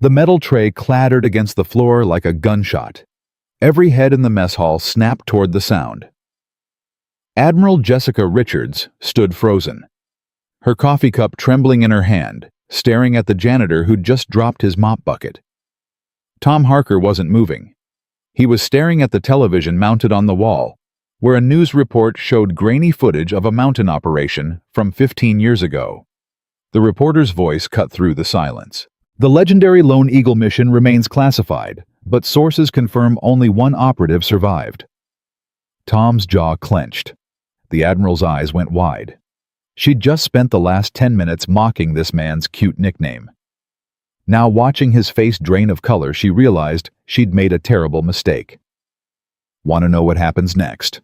The metal tray clattered against the floor like a gunshot. Every head in the mess hall snapped toward the sound. Admiral Jessica Richards stood frozen, her coffee cup trembling in her hand, staring at the janitor who'd just dropped his mop bucket. Tom Harker wasn't moving. He was staring at the television mounted on the wall, where a news report showed grainy footage of a mountain operation from 15 years ago. The reporter's voice cut through the silence. The legendary Lone Eagle mission remains classified, but sources confirm only one operative survived. Tom's jaw clenched. The Admiral's eyes went wide. She'd just spent the last 10 minutes mocking this man's cute nickname. Now, watching his face drain of color, she realized she'd made a terrible mistake. Want to know what happens next?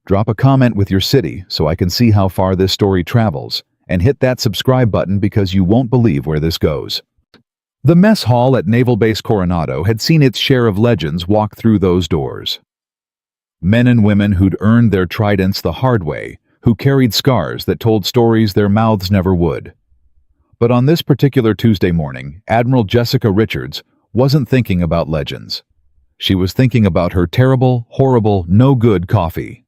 Drop a comment with your city so I can see how far this story travels, and hit that subscribe button because you won't believe where this goes. The mess hall at Naval Base Coronado had seen its share of legends walk through those doors. Men and women who'd earned their tridents the hard way, who carried scars that told stories their mouths never would. But on this particular Tuesday morning, Admiral Jessica Richards wasn't thinking about legends. She was thinking about her terrible, horrible, no-good coffee.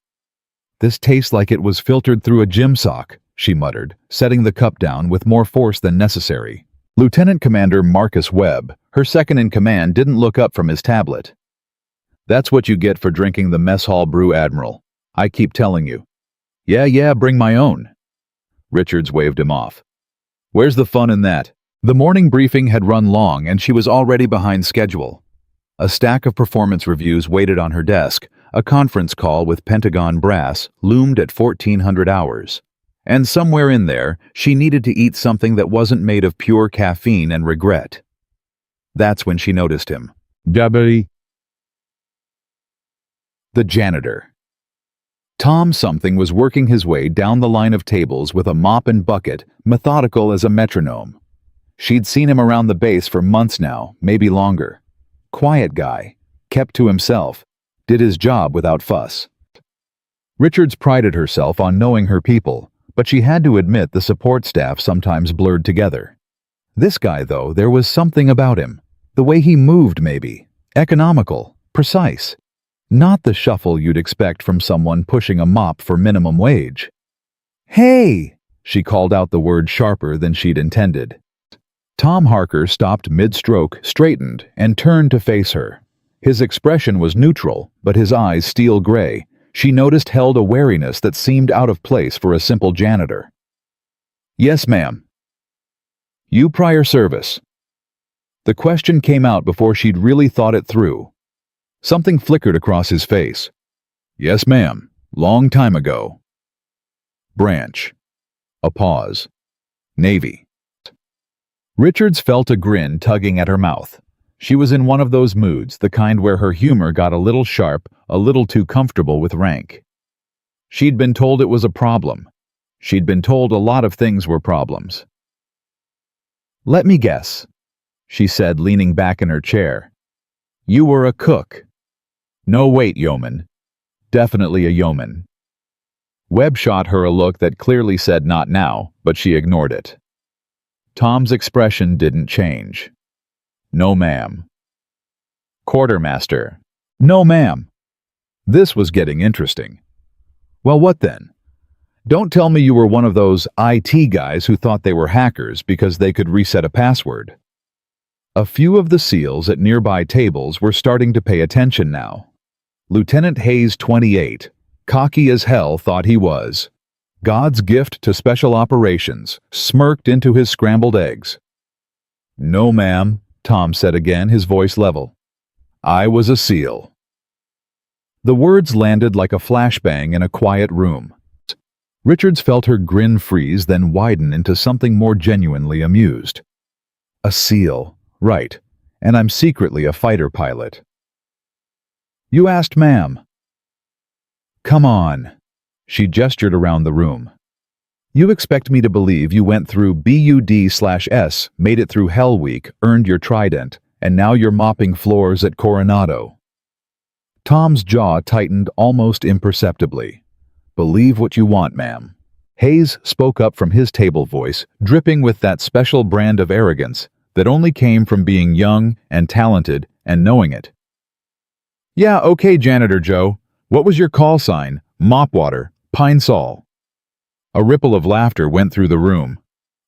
"This tastes like it was filtered through a gym sock," she muttered, setting the cup down with more force than necessary. Lieutenant Commander Marcus Webb, her second-in-command, didn't look up from his tablet. "That's what you get for drinking the mess hall brew, Admiral. I keep telling you." Yeah, bring my own." Richards waved him off. "Where's the fun in that?" The morning briefing had run long and she was already behind schedule. A stack of performance reviews waited on her desk. A conference call with Pentagon brass loomed at 1400 hours. And somewhere in there, she needed to eat something that wasn't made of pure caffeine and regret. That's when she noticed him. The janitor. Tom Something was working his way down the line of tables with a mop and bucket, methodical as a metronome. She'd seen him around the base for months now, maybe longer. Quiet guy, kept to himself, did his job without fuss. Richards prided herself on knowing her people, but she had to admit the support staff sometimes blurred together. This guy, though, there was something about him. The way he moved, maybe. Economical, precise. Not the shuffle you'd expect from someone pushing a mop for minimum wage. "Hey!" She called out the word sharper than she'd intended. Tom Harker stopped mid-stroke, straightened, and turned to face her. His expression was neutral, but his eyes steel gray. She noticed held a wariness that seemed out of place for a simple janitor. "Yes, ma'am." "You prior service?" The question came out before she'd really thought it through. Something flickered across his face. "Yes, ma'am. Long time ago." "Branch." A pause. "Navy." Richards felt a grin tugging at her mouth. She was in one of those moods, the kind where her humor got a little sharp, a little too comfortable with rank. She'd been told it was a problem. She'd been told a lot of things were problems. "Let me guess," she said, leaning back in her chair. "You were a cook." "No, wait, yeoman." "Definitely a yeoman." Webb shot her a look that clearly said not now, but she ignored it. Tom's expression didn't change. "No, ma'am." "Quartermaster." "No, ma'am." This was getting interesting. Well, what then? Don't tell me you were one of those IT guys who thought they were hackers because they could reset a password. A few of the SEALs at nearby tables were starting to pay attention now. Lieutenant Hayes, 28, cocky as hell, thought he was. God's gift to special operations, smirked into his scrambled eggs. "No, ma'am," Tom said again, his voice level. "I was a SEAL." The words landed like a flashbang in a quiet room. Richards felt her grin freeze, then widen into something more genuinely amused. "A SEAL, right, and I'm secretly a fighter pilot." "You asked, ma'am." "Come on." She gestured around the room. "You expect me to believe you went through BUD/S, made it through Hell Week, earned your trident, and now you're mopping floors at Coronado?" Tom's jaw tightened almost imperceptibly. "Believe what you want, ma'am." Hayes spoke up from his table voice, dripping with that special brand of arrogance, that only came from being young and talented and knowing it. "Yeah, okay, Janitor Joe. What was your call sign? Mopwater, Pine Sol." A ripple of laughter went through the room.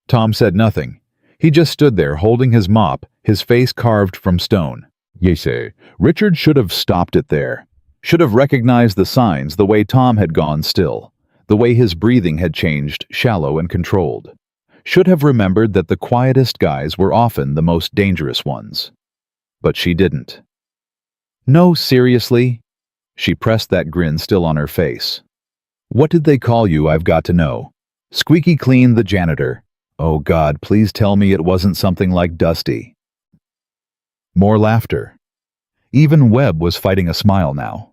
Tom said nothing. He just stood there holding his mop, his face carved from stone. Yes, Richard should have stopped it there. Should have recognized the signs the way Tom had gone still, the way his breathing had changed, shallow and controlled. Should have remembered that the quietest guys were often the most dangerous ones. But she didn't. "No, seriously?" She pressed that grin still on her face. "What did they call you, I've got to know?" "Squeaky Clean the janitor." "Oh God, please tell me it wasn't something like Dusty." More laughter. Even Webb was fighting a smile now.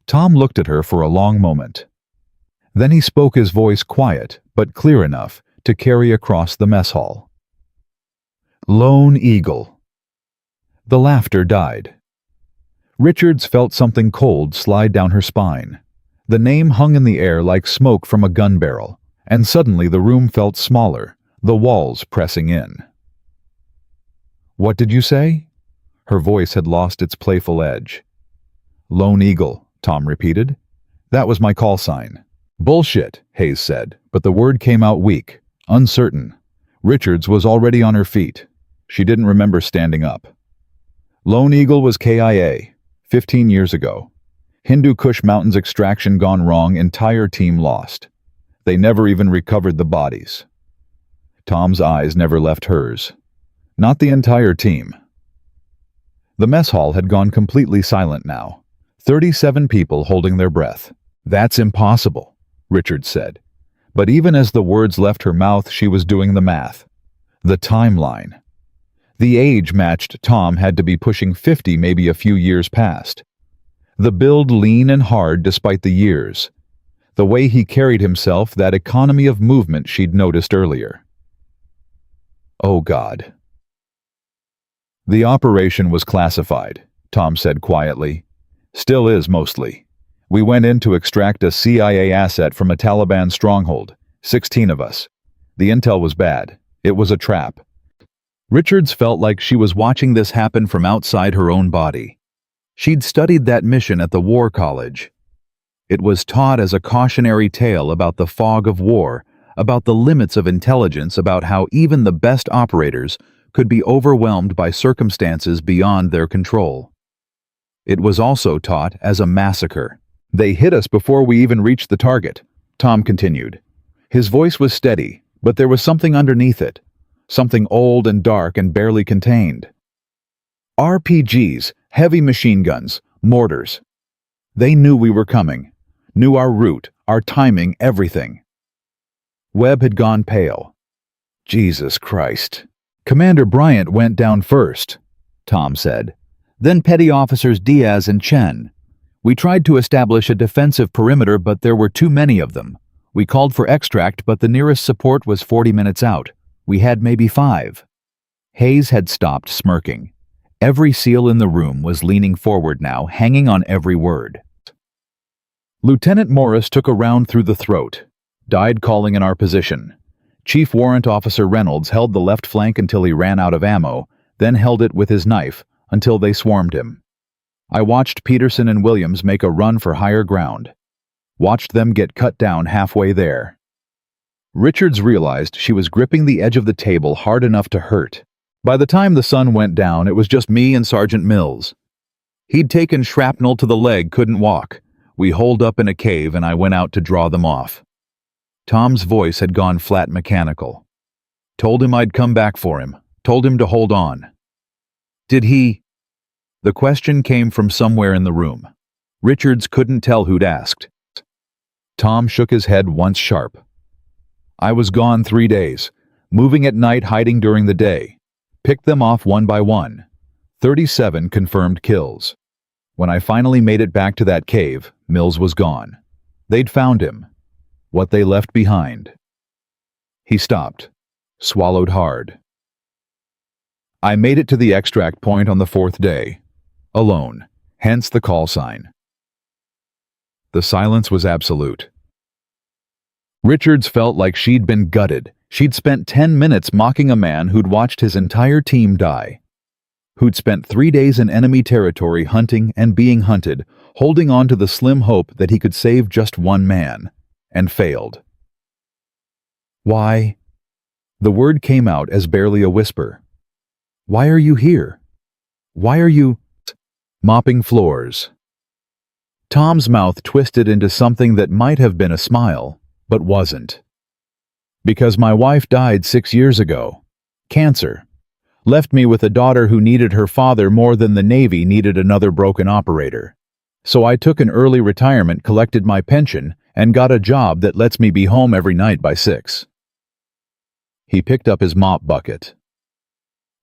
Tom looked at her for a long moment. Then he spoke, his voice quiet but clear enough to carry across the mess hall. "Lone Eagle." The laughter died. Richards felt something cold slide down her spine. The name hung in the air like smoke from a gun barrel, and suddenly the room felt smaller, the walls pressing in. "What did you say?" Her voice had lost its playful edge. "Lone Eagle," Tom repeated. "That was my call sign." "Bullshit," Hayes said, but the word came out weak, uncertain. Richards was already on her feet. She didn't remember standing up. "Lone Eagle was KIA, 15 years ago. Hindu Kush Mountains extraction gone wrong, entire team lost. They never even recovered the bodies." Tom's eyes never left hers. Not the entire team. The mess hall had gone completely silent now. 37 people holding their breath. "That's impossible," Richard said. But even as the words left her mouth, she was doing the math. The timeline. The age matched Tom had to be pushing 50, maybe a few years past. The build lean and hard despite the years. The way he carried himself, that economy of movement she'd noticed earlier. Oh God. "The operation was classified," Tom said quietly. "Still is mostly. We went in to extract a CIA asset from a Taliban stronghold, 16 of us. The intel was bad. It was a trap." Richards felt like she was watching this happen from outside her own body. She'd studied that mission at the War College. It was taught as a cautionary tale about the fog of war, about the limits of intelligence, about how even the best operators could be overwhelmed by circumstances beyond their control. It was also taught as a massacre. "They hit us before we even reached the target," Tom continued. His voice was steady, but there was something underneath it, something old and dark and barely contained. "RPGs, heavy machine guns, mortars. They knew we were coming, knew our route, our timing, everything." Webb had gone pale. "Jesus Christ." "Commander Bryant went down first," Tom said. "Then Petty Officers Diaz and Chen. We tried to establish a defensive perimeter, but there were too many of them. We called for extract, but the nearest support was 40 minutes out. We had maybe 5. Hayes had stopped smirking. Every SEAL in the room was leaning forward now, hanging on every word. Lieutenant Morris took a round through the throat, died calling in our position. Chief Warrant Officer Reynolds held the left flank until he ran out of ammo, then held it with his knife until they swarmed him. I watched Peterson and Williams make a run for higher ground. Watched them get cut down halfway there. Richards realized she was gripping the edge of the table hard enough to hurt. By the time the sun went down, it was just me and Sergeant Mills. He'd taken shrapnel to the leg, couldn't walk. We holed up in a cave and I went out to draw them off. Tom's voice had gone flat mechanical. "Told him I'd come back for him. Told him to hold on." "Did he?" The question came from somewhere in the room. Richards couldn't tell who'd asked. Tom shook his head once sharp. "I was gone 3 days, moving at night, hiding during the day. Picked them off one by one. 37 confirmed kills. When I finally made it back to that cave, Mills was gone. They'd found him. What they left behind." He stopped, swallowed hard. "I made it to the extract point on the 4th day. Alone, hence the call sign." The silence was absolute. Richards felt like she'd been gutted, She'd spent 10 minutes mocking a man who'd watched his entire team die, who'd spent 3 days in enemy territory hunting and being hunted, holding on to the slim hope that he could save just one man, and failed. "Why?" The word came out as barely a whisper. "Why are you here? Why are you mopping floors?" Tom's mouth twisted into something that might have been a smile, but wasn't. "Because my wife died 6 years ago. Cancer. Left me with a daughter who needed her father more than the Navy needed another broken operator. So I took an early retirement, collected my pension, and got a job that lets me be home every night by 6. He picked up his mop bucket.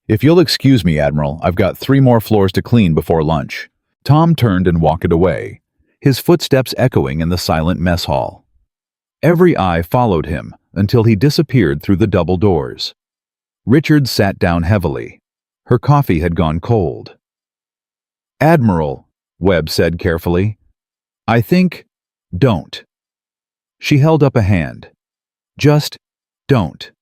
"If you'll excuse me, Admiral, I've got 3 more floors to clean before lunch." Tom turned and walked away, his footsteps echoing in the silent mess hall. Every eye followed him until he disappeared through the double doors. Richards sat down heavily. Her coffee had gone cold. "Admiral," Webb said carefully, "I think, don't." She held up a hand. "Just don't."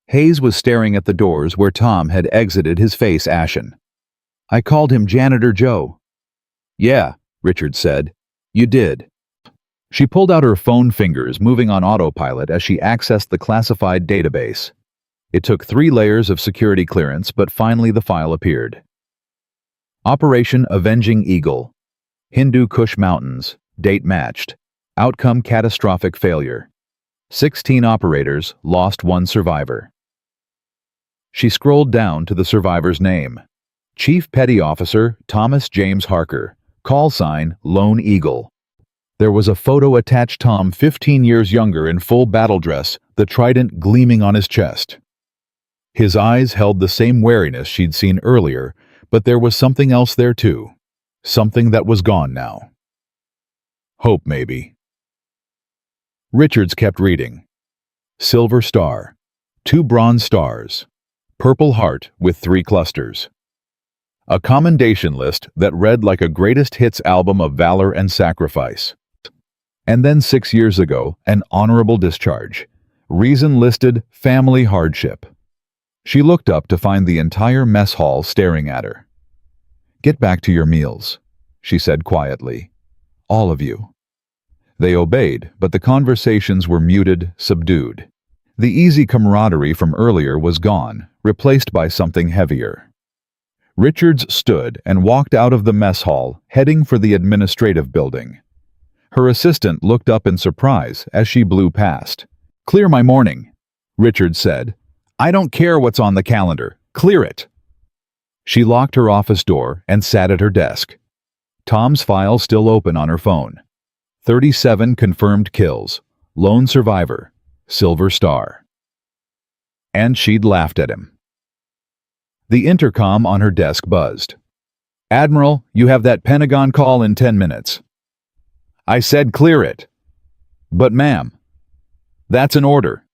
Hayes was staring at the doors where Tom had exited, his face ashen. "I called him Janitor Joe." "Yeah," Richards said. "You did." She pulled out her phone, fingers moving on autopilot as she accessed the classified database. It took 3 layers of security clearance, but finally the file appeared. Operation Avenging Eagle. Hindu Kush Mountains. Date matched. Outcome catastrophic failure. 16 operators, lost 1 survivor. She scrolled down to the survivor's name. Chief Petty Officer Thomas James Harker. Call sign Lone Eagle. There was a photo attached, Tom 15 years younger in full battle dress, the trident gleaming on his chest. His eyes held the same wariness she'd seen earlier, but there was something else there too. Something that was gone now. Hope, maybe. Richards kept reading. Silver star. 2 bronze stars. Purple heart with 3 clusters. A commendation list that read like a greatest hits album of valor and sacrifice. And then 6 years ago, an honorable discharge. Reason listed, family hardship. She looked up to find the entire mess hall staring at her. "Get back to your meals," she said quietly. "All of you." They obeyed, but the conversations were muted, subdued. The easy camaraderie from earlier was gone, replaced by something heavier. Richards stood and walked out of the mess hall, heading for the administrative building. Her assistant looked up in surprise as she blew past. "Clear my morning," Richards said. "I don't care what's on the calendar. Clear it." She locked her office door and sat at her desk. Tom's file still open on her phone. 37 confirmed kills. Lone survivor. Silver star. And she'd laughed at him. The intercom on her desk buzzed. "Admiral, you have that Pentagon call in 10 minutes. "I said clear it." "But ma'am." "That's an order."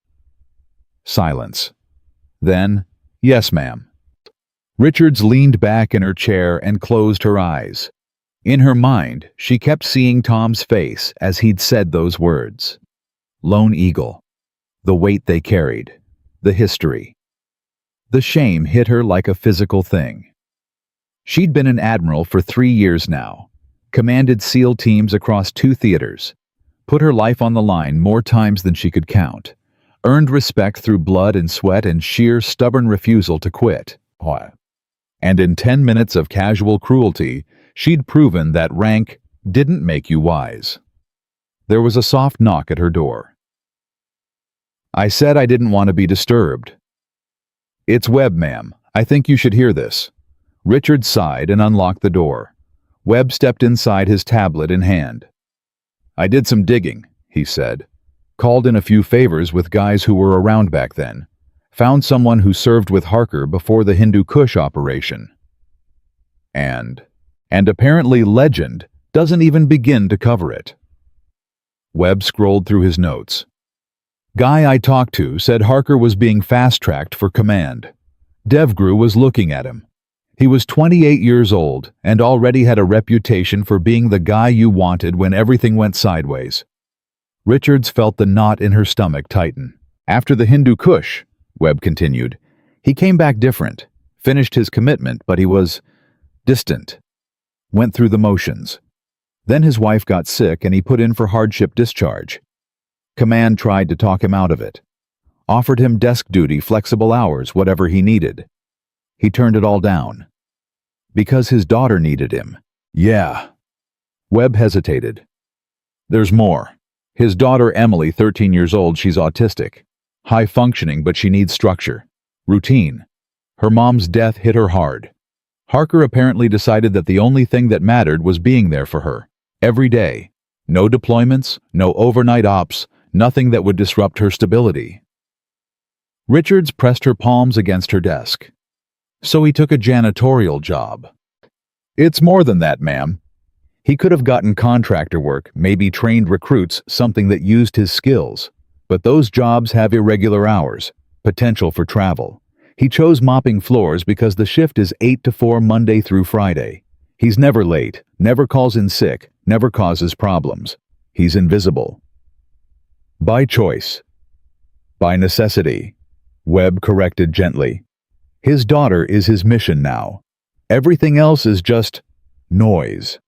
Silence. Then, "Yes, ma'am." Richards leaned back in her chair and closed her eyes. In her mind, she kept seeing Tom's face as he'd said those words. Lone Eagle. The weight they carried. The history. The shame hit her like a physical thing. She'd been an admiral for 3 years now. Commanded SEAL teams across 2 theaters, put her life on the line more times than she could count, earned respect through blood and sweat and sheer stubborn refusal to quit. And in 10 minutes of casual cruelty, she'd proven that rank didn't make you wise. There was a soft knock at her door. "I said I didn't want to be disturbed." "It's Webb, ma'am. I think you should hear this." Richard sighed and unlocked the door. Webb stepped inside, his tablet in hand. "I did some digging," he said. "Called in a few favors with guys who were around back then. Found someone who served with Harker before the Hindu Kush operation. And apparently legend doesn't even begin to cover it." Webb scrolled through his notes. "Guy I talked to said Harker was being fast-tracked for command. DevGru was looking at him. He was 28 years old and already had a reputation for being the guy you wanted when everything went sideways." Richards felt the knot in her stomach tighten. After the Hindu Kush, Webb continued, he came back different, finished his commitment, but he was distant, went through the motions. Then his wife got sick and he put in for hardship discharge. Command tried to talk him out of it. Offered him desk duty, flexible hours, whatever he needed. He turned it all down. Because his daughter needed him. Yeah. Webb hesitated. There's more. His daughter Emily, 13 years old, she's autistic. High functioning, but she needs structure. Routine. Her mom's death hit her hard. Harker apparently decided that the only thing that mattered was being there for her. Every day. No deployments, no overnight ops, nothing that would disrupt her stability. Richards pressed her palms against her desk. So he took a janitorial job. It's more than that, ma'am. He could have gotten contractor work, maybe trained recruits, something that used his skills. But those jobs have irregular hours, potential for travel. He chose mopping floors because the shift is 8 to 4 Monday through Friday. He's never late, never calls in sick, never causes problems. He's invisible. By choice. By necessity. Webb corrected gently. His daughter is his mission now. Everything else is just noise.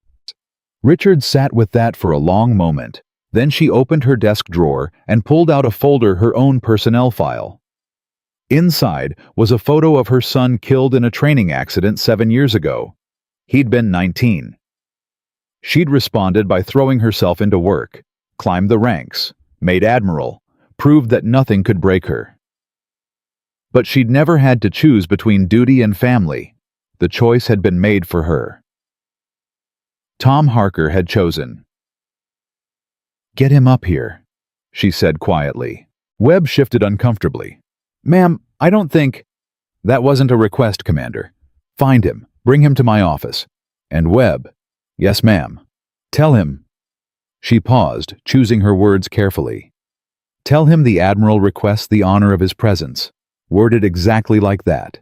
Richard sat with that for a long moment. Then she opened her desk drawer and pulled out a folder, her own personnel file. Inside was a photo of her son killed in a training accident 7 years ago. He'd been 19. She'd responded by throwing herself into work, climbed the ranks, made admiral, proved that nothing could break her. But she'd never had to choose between duty and family. The choice had been made for her. Tom Harker had chosen. Get him up here, she said quietly. Webb shifted uncomfortably. Ma'am, I don't think... That wasn't a request, Commander. Find him. Bring him to my office. And Webb... Yes, ma'am. Tell him... She paused, choosing her words carefully. Tell him the Admiral requests the honor of his presence. Worded exactly like that.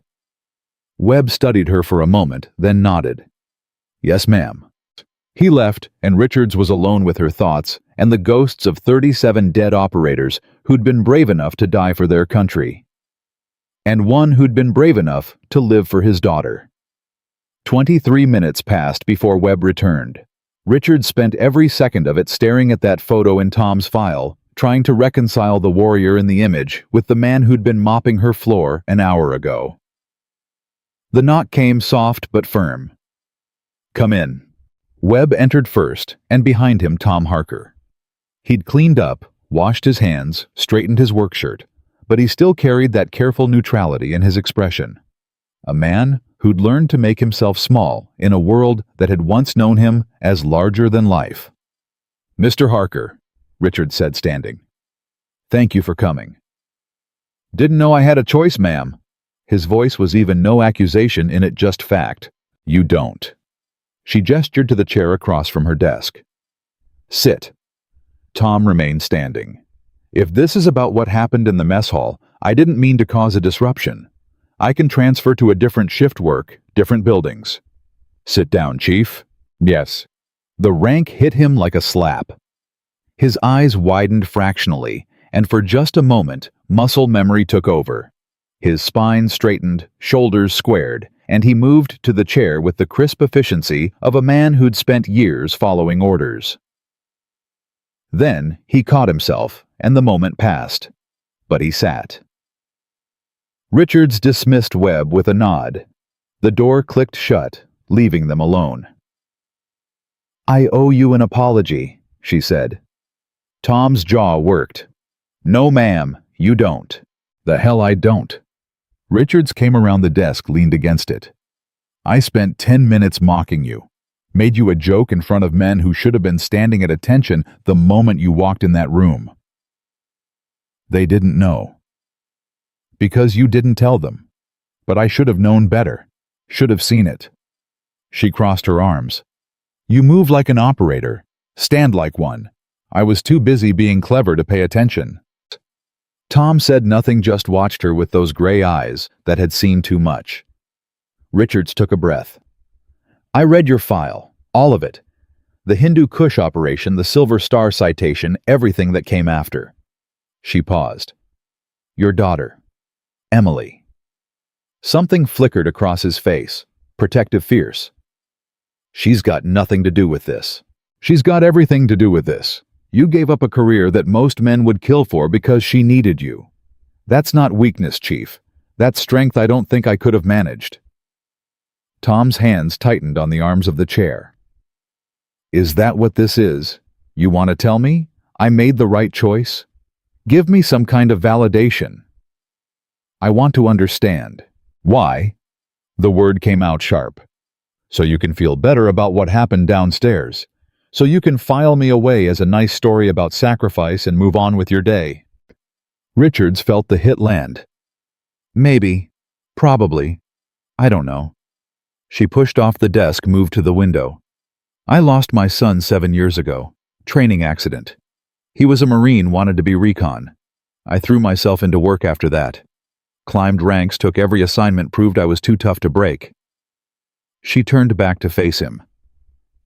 Webb studied her for a moment, then nodded. Yes, ma'am. He left, and Richards was alone with her thoughts and the ghosts of 37 dead operators who'd been brave enough to die for their country. And one who'd been brave enough to live for his daughter. 23 minutes passed before Webb returned. Richards spent every second of it staring at that photo in Tom's file, trying to reconcile the warrior in the image with the man who'd been mopping her floor an hour ago. The knock came soft but firm. Come in. Webb entered first, and behind him Tom Harker. He'd cleaned up, washed his hands, straightened his work shirt, but he still carried that careful neutrality in his expression. A man who'd learned to make himself small in a world that had once known him as larger than life. Mr. Harker, Richards said, standing. Thank you for coming. Didn't know I had a choice, ma'am. His voice was even no accusation in it, just fact. You don't. She gestured to the chair across from her desk. Sit. Tom remained standing. If this is about what happened in the mess hall, I didn't mean to cause a disruption. I can transfer to a different shift work, different buildings. Sit down, Chief. Yes. The rank hit him like a slap. His eyes widened fractionally, and for just a moment, muscle memory took over. His spine straightened, shoulders squared, and he moved to the chair with the crisp efficiency of a man who'd spent years following orders. Then he caught himself, and the moment passed. But he sat. Richards dismissed Webb with a nod. The door clicked shut, leaving them alone. I owe you an apology, she said. Tom's jaw worked. No, ma'am, you don't. The hell I don't. Richards came around the desk, leaned against it. I spent 10 minutes mocking you. Made you a joke in front of men who should have been standing at attention the moment you walked in that room. They didn't know. Because you didn't tell them. But I should have known better. Should have seen it. She crossed her arms. You move like an operator. Stand like one. I was too busy being clever to pay attention. Tom said nothing, just watched her with those gray eyes that had seen too much. Richards took a breath. I read your file, all of it. The Hindu Kush operation, the Silver Star citation, everything that came after. She paused. Your daughter, Emily. Something flickered across his face, protective fierce. She's got nothing to do with this. She's got everything to do with this. You gave up a career that most men would kill for because she needed you. That's not weakness, Chief. That's strength I don't think I could have managed. Tom's hands tightened on the arms of the chair. Is that what this is? You want to tell me I made the right choice? Give me some kind of validation. I want to understand. Why? The word came out sharp. So you can feel better about what happened downstairs. So you can file me away as a nice story about sacrifice and move on with your day. Richards felt the hit land. Maybe. Probably. I don't know. She pushed off the desk, moved to the window. I lost my son 7 years ago. Training accident. He was a Marine, wanted to be recon. I threw myself into work after that. Climbed ranks, took every assignment, proved I was too tough to break. She turned back to face him.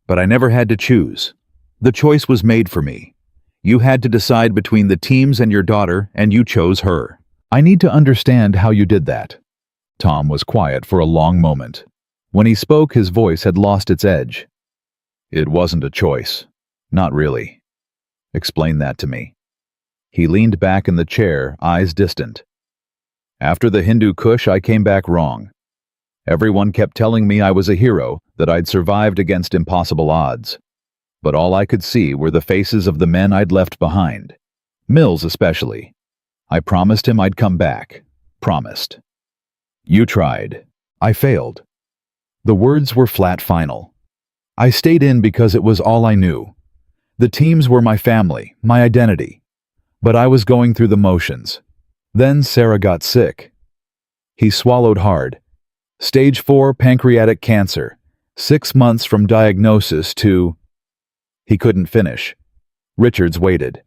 But I never had to choose. The choice was made for me. You had to decide between the teams and your daughter, and you chose her. I need to understand how you did that. Tom was quiet for a long moment. When he spoke, his voice had lost its edge. It wasn't a choice. Not really. Explain that to me. He leaned back in the chair, eyes distant. After the Hindu Kush, I came back wrong. Everyone kept telling me I was a hero, that I'd survived against impossible odds. But all I could see were the faces of the men I'd left behind. Mills especially. I promised him I'd come back. Promised. You tried. I failed. The words were flat final. I stayed in because it was all I knew. The teams were my family, my identity. But I was going through the motions. Then Sarah got sick. He swallowed hard. Stage 4 pancreatic cancer. 6 months from diagnosis to... He couldn't finish. Richards waited.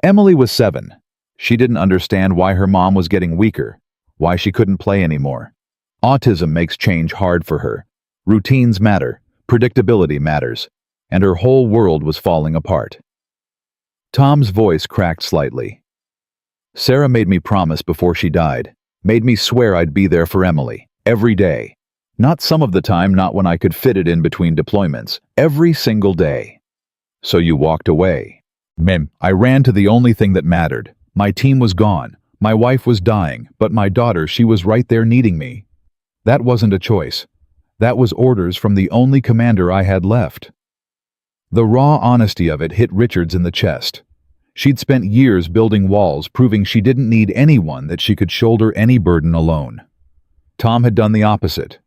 Emily was 7. She didn't understand why her mom was getting weaker, why she couldn't play anymore. Autism makes change hard for her. Routines matter, predictability matters, and her whole world was falling apart. Tom's voice cracked slightly. Sarah made me promise before she died, made me swear I'd be there for Emily, every day. Not some of the time, not when I could fit it in between deployments, every single day. So you walked away. Mem, I ran to the only thing that mattered. My team was gone, my wife was dying, but my daughter, she was right there needing me. That wasn't a choice. That was orders from the only commander I had left. The raw honesty of it hit Richards in the chest. She'd spent years building walls, proving she didn't need anyone, that she could shoulder any burden alone. Tom had done the opposite.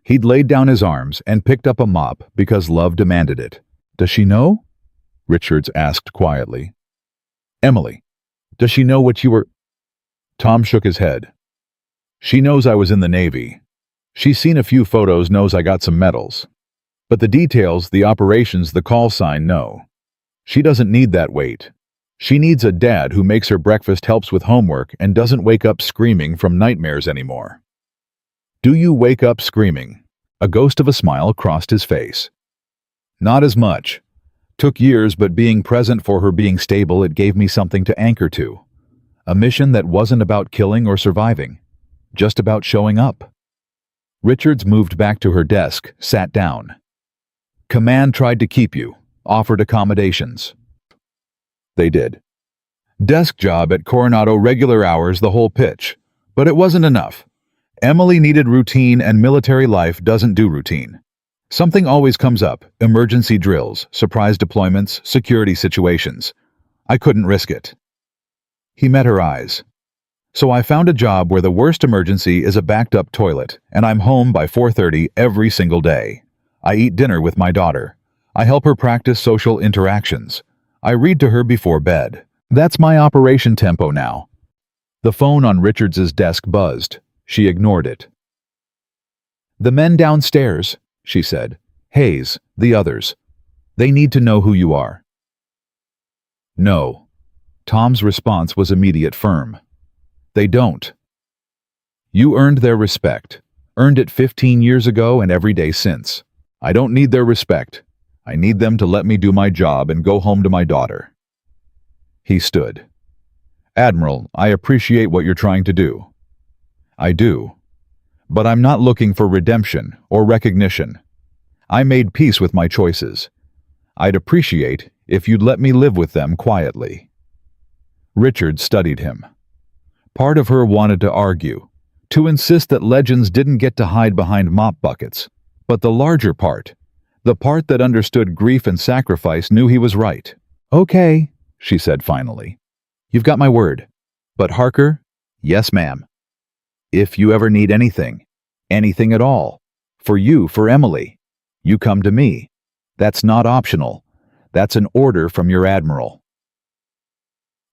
He'd laid down his arms and picked up a mop because love demanded it. Does she know? Richards asked quietly. Emily, does she know what you were... Tom shook his head. She knows I was in the Navy. She's seen a few photos, knows I got some medals. But the details, the operations, the call sign, no. She doesn't need that weight. She needs a dad who makes her breakfast, helps with homework, and doesn't wake up screaming from nightmares anymore. Do you wake up screaming? A ghost of a smile crossed his face. Not as much. Took years, but being present for her, being stable, it gave me something to anchor to. A mission that wasn't about killing or surviving, just about showing up. Richards moved back to her desk, sat down. Command tried to keep you, offered accommodations. They did. Desk job at Coronado, regular hours, the whole pitch. But it wasn't enough. Emily needed routine, and military life doesn't do routine. Something always comes up, emergency drills, surprise deployments, security situations. I couldn't risk it. He met her eyes. So I found a job where the worst emergency is a backed-up toilet, and I'm home by 4:30 every single day. I eat dinner with my daughter. I help her practice social interactions. I read to her before bed. That's my operation tempo now. The phone on Richards's desk buzzed. She ignored it. The men downstairs, she said. Hayes, the others. They need to know who you are. No. Tom's response was immediate, firm. They don't. You earned their respect. Earned it 15 years ago and every day since. I don't need their respect. I need them to let me do my job and go home to my daughter. He stood. Admiral, I appreciate what you're trying to do. I do. But I'm not looking for redemption or recognition. I made peace with my choices. I'd appreciate if you'd let me live with them quietly. Richard studied him. Part of her wanted to argue, to insist that legends didn't get to hide behind mop buckets, but the larger part, the part that understood grief and sacrifice, knew he was right. Okay, she said finally. You've got my word. But Harker? Yes, ma'am. If you ever need anything, anything at all, for you, for Emily, you come to me. That's not optional. That's an order from your admiral.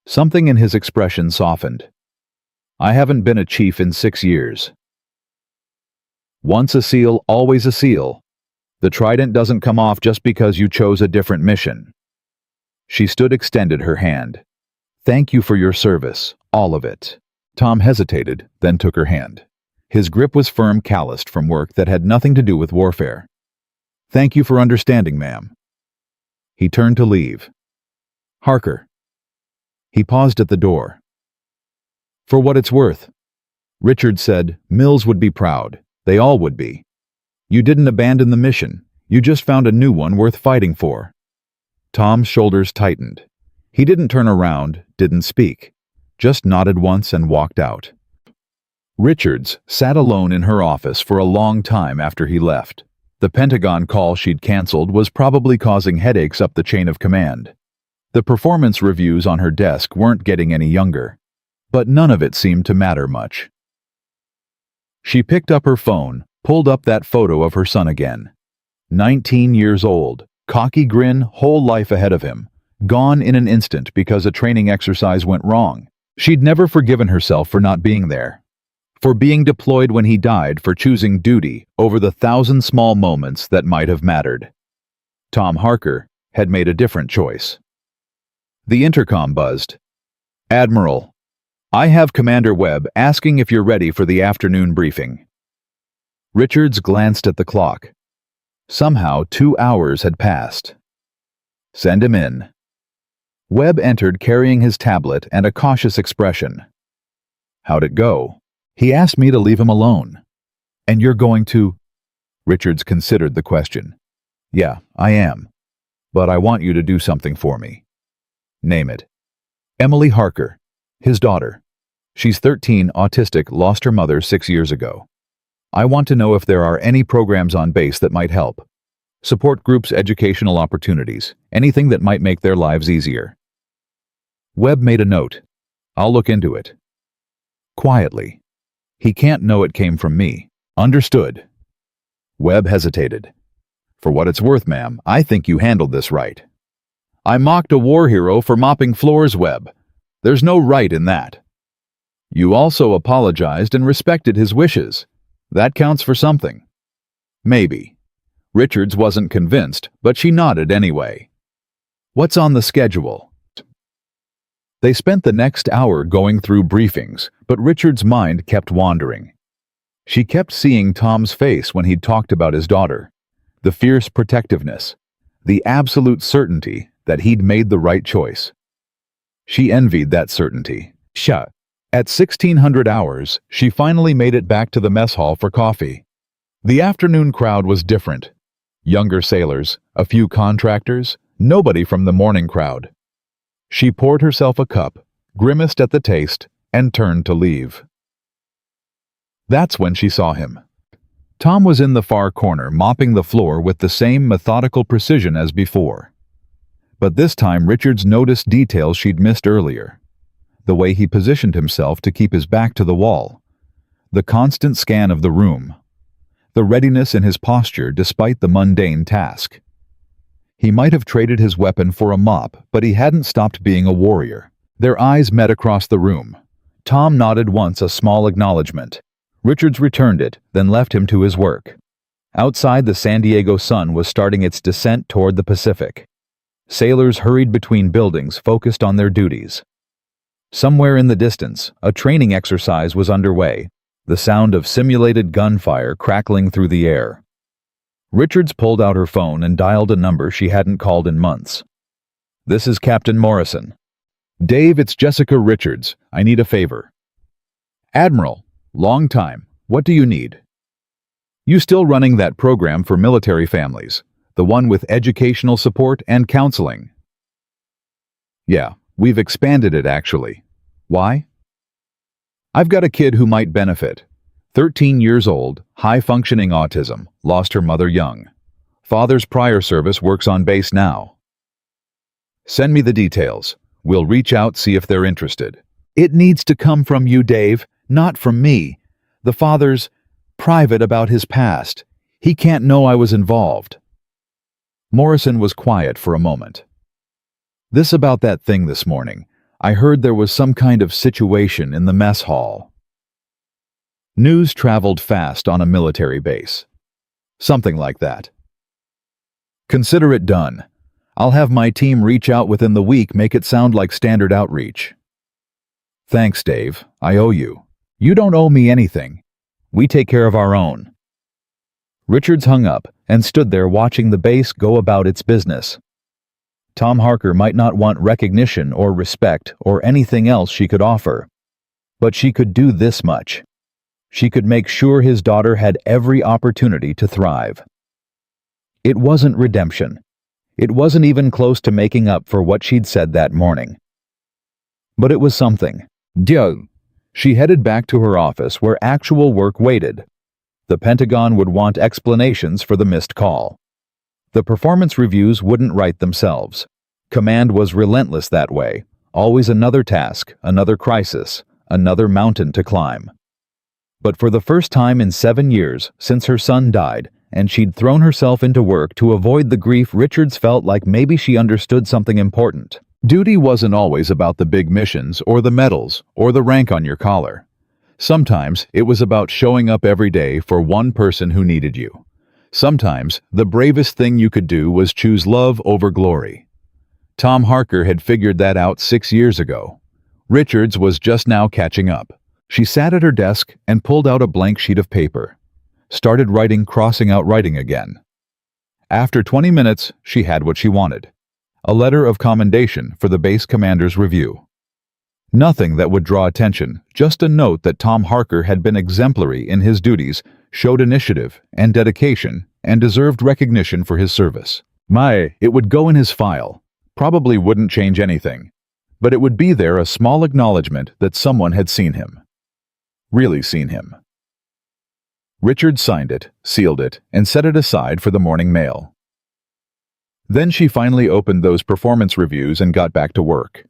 Something in his expression softened. I haven't been a chief in 6 years. Once a SEAL, always a SEAL. The trident doesn't come off just because you chose a different mission. She stood, extended her hand. Thank you for your service, all of it. Tom hesitated, then took her hand. His grip was firm, calloused from work that had nothing to do with warfare. Thank you for understanding, ma'am. He turned to leave. Harker. He paused at the door. For what it's worth. Richard said, Mills would be proud. They all would be. You didn't abandon the mission. You just found a new one worth fighting for. Tom's shoulders tightened. He didn't turn around, didn't speak. Just nodded once and walked out. Richards sat alone in her office for a long time after he left. The Pentagon call she'd canceled was probably causing headaches up the chain of command. The performance reviews on her desk weren't getting any younger. But none of it seemed to matter much. She picked up her phone, pulled up that photo of her son again. 19 years old, cocky grin, whole life ahead of him. Gone in an instant because a training exercise went wrong. She'd never forgiven herself for not being there. For being deployed when he died, for choosing duty over the 1,000 small moments that might have mattered. Tom Harker had made a different choice. The intercom buzzed. Admiral, I have Commander Webb asking if you're ready for the afternoon briefing. Richards glanced at the clock. Somehow 2 hours had passed. Send him in. Webb entered carrying his tablet and a cautious expression. How'd it go? He asked me to leave him alone. And you're going to? Richards considered the question. Yeah, I am. But I want you to do something for me. Name it. Emily Harker, his daughter. She's 13, autistic, lost her mother 6 years ago. I want to know if there are any programs on base that might help. Support groups, educational opportunities, anything that might make their lives easier. Webb made a note. I'll look into it. Quietly. He can't know it came from me. Understood. Webb hesitated. For what it's worth, ma'am, I think you handled this right. I mocked a war hero for mopping floors, Webb. There's no right in that. You also apologized and respected his wishes. That counts for something. Maybe. Richards wasn't convinced, but she nodded anyway. What's on the schedule? They spent the next hour going through briefings, but Richards' mind kept wandering. She kept seeing Tom's face when he'd talked about his daughter, the fierce protectiveness, the absolute certainty that he'd made the right choice. She envied that certainty. At 1600 hours, she finally made it back to the mess hall for coffee. The afternoon crowd was different. Younger sailors, a few contractors, nobody from the morning crowd. She poured herself a cup, grimaced at the taste, and turned to leave. That's when she saw him. Tom was in the far corner, mopping the floor with the same methodical precision as before. But this time Richards noticed details she'd missed earlier. The way he positioned himself to keep his back to the wall. The constant scan of the room. The readiness in his posture despite the mundane task. He might have traded his weapon for a mop, but he hadn't stopped being a warrior. Their eyes met across the room. Tom nodded once, a small acknowledgement. Richards returned it, then left him to his work. Outside, the San Diego sun was starting its descent toward the Pacific. Sailors hurried between buildings, focused on their duties. Somewhere in the distance, a training exercise was underway, the sound of simulated gunfire crackling through the air. Richards pulled out her phone and dialed a number she hadn't called in months. This is Captain Morrison. Dave, it's Jessica Richards. I need a favor. Admiral, long time. What do you need? You still running that program for military families, the one with educational support and counseling? Yeah, we've expanded it actually. Why? I've got a kid who might benefit. 13 years old, high-functioning autism, lost her mother young. Father's prior service works on base now. Send me the details. We'll reach out, see if they're interested. It needs to come from you, Dave, not from me. The father's private about his past. He can't know I was involved. Morrison was quiet for a moment. This about that thing this morning. I heard there was some kind of situation in the mess hall. News traveled fast on a military base. Something like that. Consider it done. I'll have my team reach out within the week, make it sound like standard outreach. Thanks, Dave. I owe you. You don't owe me anything. We take care of our own. Richards hung up and stood there watching the base go about its business. Tom Harker might not want recognition or respect or anything else she could offer, but she could do this much. She could make sure his daughter had every opportunity to thrive. It wasn't redemption. It wasn't even close to making up for what she'd said that morning. But it was something. She headed back to her office where actual work waited. The Pentagon would want explanations for the missed call. The performance reviews wouldn't write themselves. Command was relentless that way. Always another task, another crisis, another mountain to climb. But for the first time in 7 years since her son died, and she'd thrown herself into work to avoid the grief, Richards felt like maybe she understood something important. Duty wasn't always about the big missions or the medals or the rank on your collar. Sometimes it was about showing up every day for one person who needed you. Sometimes the bravest thing you could do was choose love over glory. Tom Harker had figured that out 6 years ago. Richards was just now catching up. She sat at her desk and pulled out a blank sheet of paper. Started writing, crossing out writing again. After 20 minutes, she had what she wanted. A letter of commendation for the base commander's review. Nothing that would draw attention, just a note that Tom Harker had been exemplary in his duties, showed initiative and dedication, and deserved recognition for his service. It would go in his file. Probably wouldn't change anything. But it would be there, a small acknowledgement that someone had seen him. Really seen him. Richard signed it, sealed it, and set it aside for the morning mail. Then she finally opened those performance reviews and got back to work.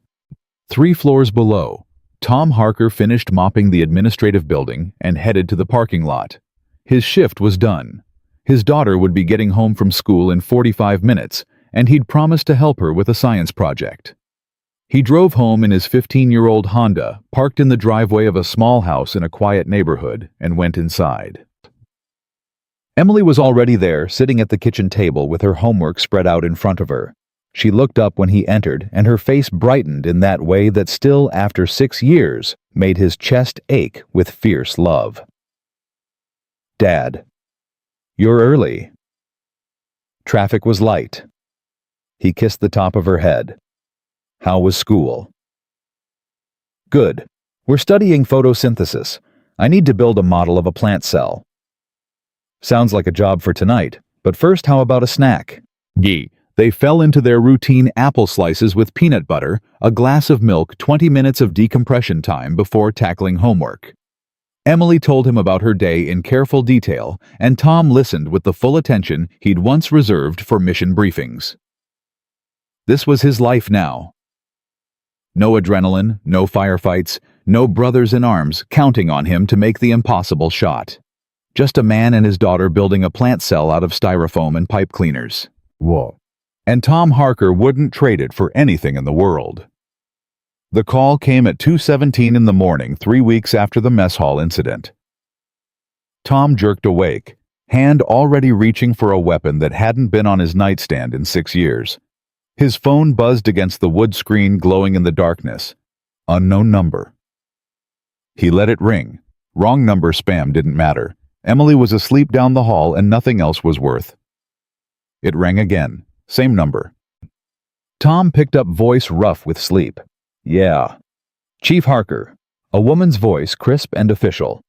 3 floors below, Tom Harker finished mopping the administrative building and headed to the parking lot. His shift was done. His daughter would be getting home from school in 45 minutes, and he'd promised to help her with a science project. He drove home in his 15-year-old Honda, parked in the driveway of a small house in a quiet neighborhood, and went inside. Emily was already there, sitting at the kitchen table with her homework spread out in front of her. She looked up when he entered, and her face brightened in that way that still, after 6 years, made his chest ache with fierce love. Dad. You're early. Traffic was light. He kissed the top of her head. How was school? Good. We're studying photosynthesis. I need to build a model of a plant cell. Sounds like a job for tonight, but first, how about a snack? They fell into their routine apple slices with peanut butter, a glass of milk, 20 minutes of decompression time before tackling homework. Emily told him about her day in careful detail, and Tom listened with the full attention he'd once reserved for mission briefings. This was his life now. No adrenaline, no firefights, no brothers in arms counting on him to make the impossible shot. Just a man and his daughter building a plant cell out of styrofoam and pipe cleaners. Whoa. And Tom Harker wouldn't trade it for anything in the world. The call came at 2:17 in the morning, 3 weeks after the mess hall incident. Tom jerked awake, hand already reaching for a weapon that hadn't been on his nightstand in 6 years. His phone buzzed against the wood screen, glowing in the darkness. Unknown number. He let it ring. Wrong number, spam, didn't matter. Emily was asleep down the hall and nothing else was worth. It rang again. Same number. Tom picked up, voice rough with sleep. Yeah. Chief Harker. A woman's voice, crisp and official.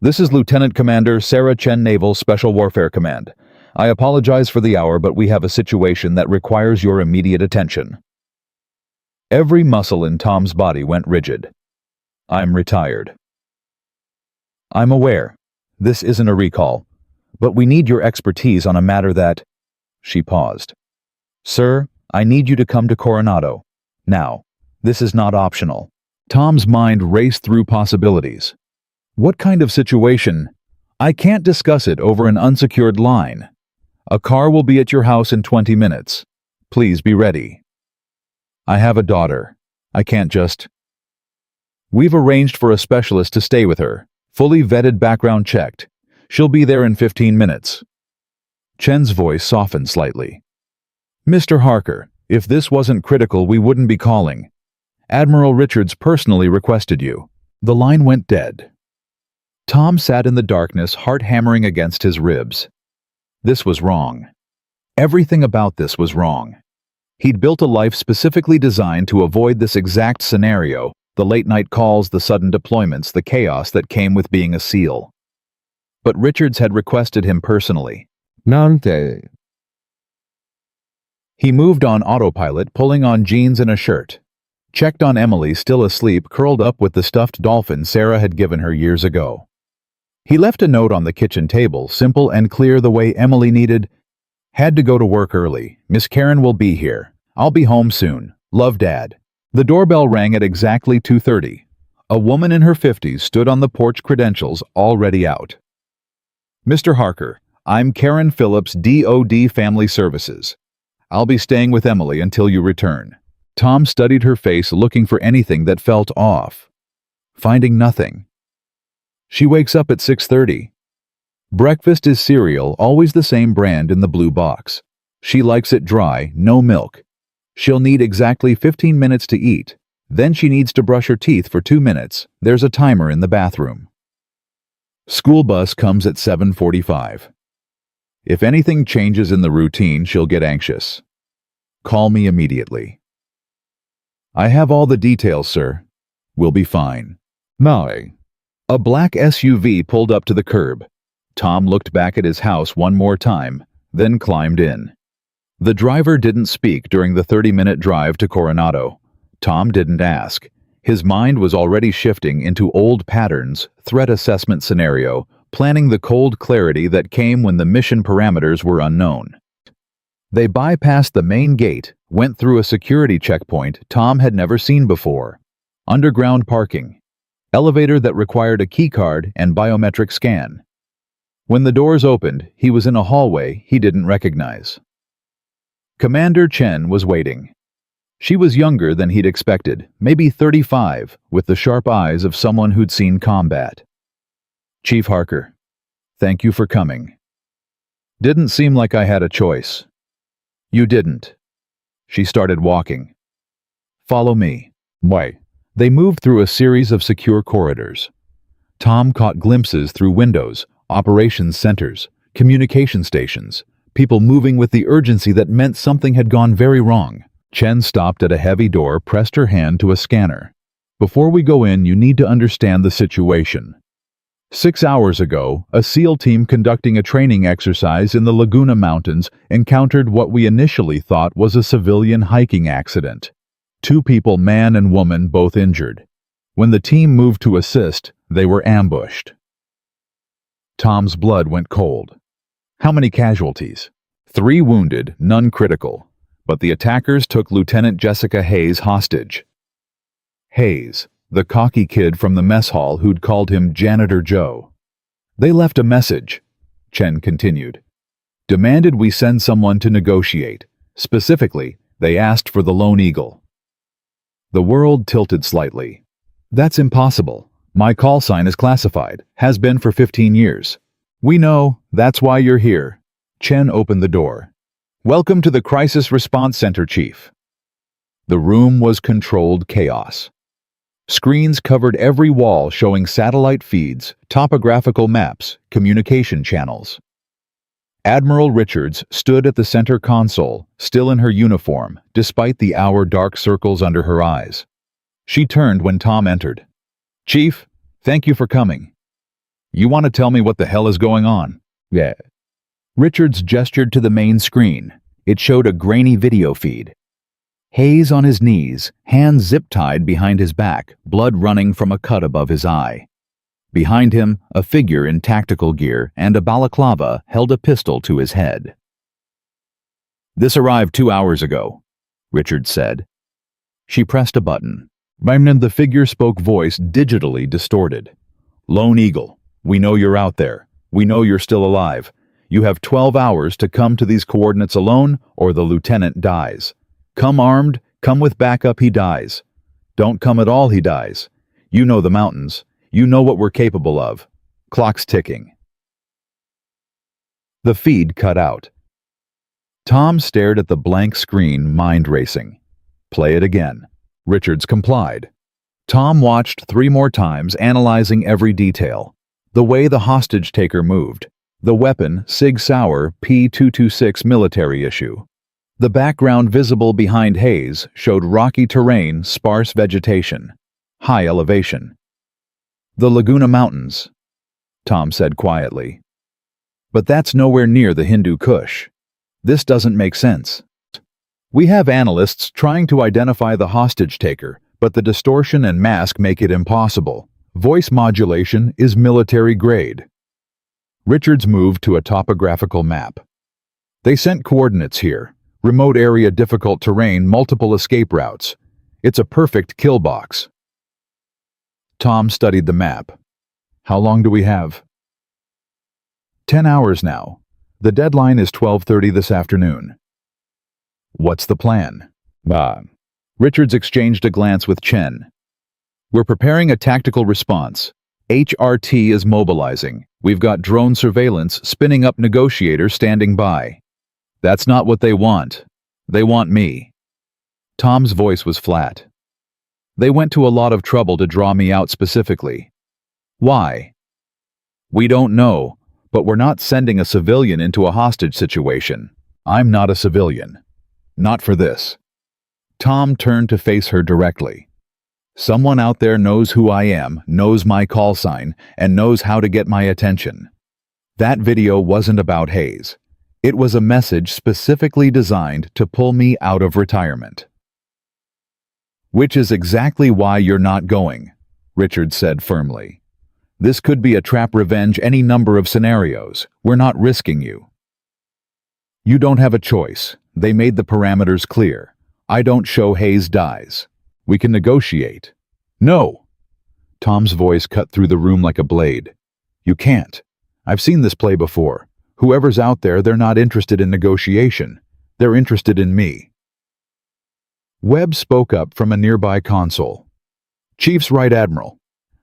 This is Lieutenant Commander Sarah Chen, Naval Special Warfare Command. I apologize for the hour, but we have a situation that requires your immediate attention. Every muscle in Tom's body went rigid. I'm retired. I'm aware. This isn't a recall. But we need your expertise on a matter that... She paused. Sir, I need you to come to Coronado. Now. This is not optional. Tom's mind raced through possibilities. What kind of situation? I can't discuss it over an unsecured line. A car will be at your house in 20 minutes. Please be ready. I have a daughter. I can't just... We've arranged for a specialist to stay with her, fully vetted, background checked. She'll be there in 15 minutes. Chen's voice softened slightly. Mr. Harker, if this wasn't critical, we wouldn't be calling. Admiral Richards personally requested you. The line went dead. Tom sat in the darkness, heart hammering against his ribs. This was wrong. Everything about this was wrong. He'd built a life specifically designed to avoid this exact scenario, the late-night calls, the sudden deployments, the chaos that came with being a SEAL. But Richards had requested him personally. Nante. He moved on autopilot, pulling on jeans and a shirt. Checked on Emily, still asleep, curled up with the stuffed dolphin Sarah had given her years ago. He left a note on the kitchen table, simple and clear, the way Emily needed. Had to go to work early. Miss Karen will be here. I'll be home soon. Love, Dad. The doorbell rang at exactly 2:30. A woman in her 50s stood on the porch, credentials already out. Mr. Harker, I'm Karen Phillips, DOD Family Services. I'll be staying with Emily until you return. Tom studied her face, looking for anything that felt off. Finding nothing. She wakes up at 6:30. Breakfast is cereal, always the same brand in the blue box. She likes it dry, no milk. She'll need exactly 15 minutes to eat. Then she needs to brush her teeth for 2 minutes. There's a timer in the bathroom. School bus comes at 7:45. If anything changes in the routine, she'll get anxious. Call me immediately. I have all the details, sir. We'll be fine. Maui. A black SUV pulled up to the curb. Tom looked back at his house one more time, then climbed in. The driver didn't speak during the 30-minute drive to Coronado. Tom didn't ask. His mind was already shifting into old patterns, threat assessment scenario, planning the cold clarity that came when the mission parameters were unknown. They bypassed the main gate, went through a security checkpoint Tom had never seen before. Underground parking. Elevator that required a keycard and biometric scan. When the doors opened, he was in a hallway he didn't recognize. Commander Chen was waiting. She was younger than he'd expected, maybe 35, with the sharp eyes of someone who'd seen combat. Chief Harker, thank you for coming. Didn't seem like I had a choice. You didn't. She started walking. Follow me. Why? They moved through a series of secure corridors. Tom caught glimpses through windows, operations centers, communication stations, people moving with the urgency that meant something had gone very wrong. Chen stopped at a heavy door, pressed her hand to a scanner. Before we go in, you need to understand the situation. 6 hours ago, a SEAL team conducting a training exercise in the Laguna Mountains encountered what we initially thought was a civilian hiking accident. 2 people, man and woman, both injured. When the team moved to assist, they were ambushed. Tom's blood went cold. How many casualties? 3 wounded, none critical. But the attackers took Lieutenant Jessica Hayes hostage. Hayes, the cocky kid from the mess hall who'd called him Janitor Joe. They left a message, Chen continued. Demanded we send someone to negotiate. Specifically, they asked for the Lone Eagle. The world tilted slightly. That's impossible. My call sign is classified, has been for 15 years. We know, that's why you're here. Chen opened the door. Welcome to the Crisis Response Center, Chief. The room was controlled chaos. Screens covered every wall showing satellite feeds, topographical maps, communication channels. Admiral Richards stood at the center console, still in her uniform, despite the hour-dark circles under her eyes. She turned when Tom entered. "Chief, thank you for coming. You want to tell me what the hell is going on?" Yeah. Richards gestured to the main screen. It showed a grainy video feed. Hayes on his knees, hands zip-tied behind his back, blood running from a cut above his eye. Behind him, a figure in tactical gear and a balaclava held a pistol to his head. "This arrived 2 hours ago," Richards said. She pressed a button. And the figure spoke, voice digitally distorted. "Lone Eagle, we know you're out there. We know you're still alive. You have 12 hours to come to these coordinates alone, or the lieutenant dies. Come armed, come with backup, he dies. Don't come at all, he dies. You know the mountains. You know what we're capable of. Clock's ticking." The feed cut out. Tom stared at the blank screen, mind racing. "Play it again." Richards complied. Tom watched 3 more times, analyzing every detail. The way the hostage-taker moved. The weapon, Sig Sauer P226 military issue. The background visible behind Hayes showed rocky terrain, sparse vegetation, high elevation. "The Laguna Mountains," Tom said quietly. "But that's nowhere near the Hindu Kush. This doesn't make sense. We have analysts trying to identify the hostage-taker, but the distortion and mask make it impossible. Voice modulation is military grade." Richards moved to a topographical map. "They sent coordinates here. Remote area, difficult terrain, multiple escape routes. It's a perfect kill box." Tom studied the map. "How long do we have?" 10 hours now. The deadline is 12:30 this afternoon." "What's the plan?" Richards exchanged a glance with Chen. "We're preparing a tactical response. HRT is mobilizing. We've got drone surveillance, spinning up negotiators standing by." "That's not what they want. They want me." Tom's voice was flat. "They went to a lot of trouble to draw me out specifically." "Why?" "We don't know, but we're not sending a civilian into a hostage situation. I'm not a civilian. Not for this." Tom turned to face her directly. "Someone out there knows who I am, knows my call sign, and knows how to get my attention. That video wasn't about Hayes. It was a message specifically designed to pull me out of retirement." "Which is exactly why you're not going," Richards said firmly. "This could be a trap, revenge, any number of scenarios. We're not risking you." "You don't have a choice. They made the parameters clear. I don't show Hayes dies. We can negotiate." "No!" Tom's voice cut through the room like a blade. "You can't. I've seen this play before. Whoever's out there, they're not interested in negotiation. They're interested in me." Webb spoke up from a nearby console. "Chief's right, Admiral.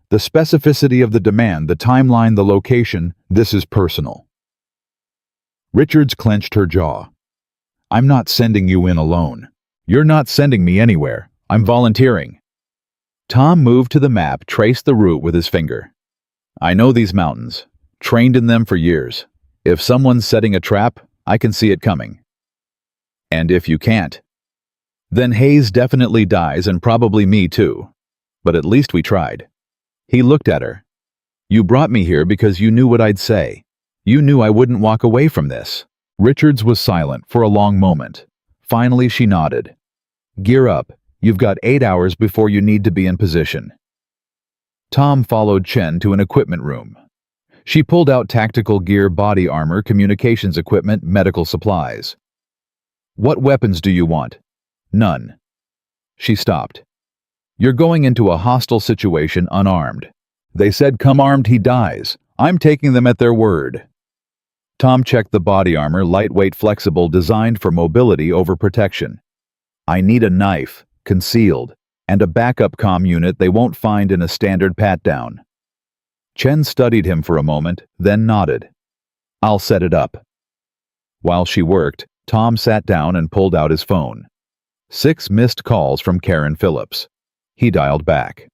The specificity of the demand, the timeline, the location, this is personal." Richards clenched her jaw. "I'm not sending you in alone. You're not sending me anywhere. I'm volunteering." Tom moved to the map, traced the route with his finger. "I know these mountains. Trained in them for years. If someone's setting a trap, I can see it coming. And if you can't, then Hayes definitely dies, and probably me too. But at least we tried." He looked at her. "You brought me here because you knew what I'd say. You knew I wouldn't walk away from this." Richards was silent for a long moment. Finally, she nodded. "Gear up. You've got 8 hours before you need to be in position." Tom followed Chen to an equipment room. She pulled out tactical gear, body armor, communications equipment, medical supplies. "What weapons do you want?" "None." She stopped. "You're going into a hostile situation unarmed. They said come armed, he dies. I'm taking them at their word." Tom checked the body armor, lightweight, flexible, designed for mobility over protection. "I need a knife, concealed, and a backup comm unit they won't find in a standard pat-down." Chen studied him for a moment, then nodded. "I'll set it up." While she worked, Tom sat down and pulled out his phone. 6 missed calls from Karen Phillips. He dialed back.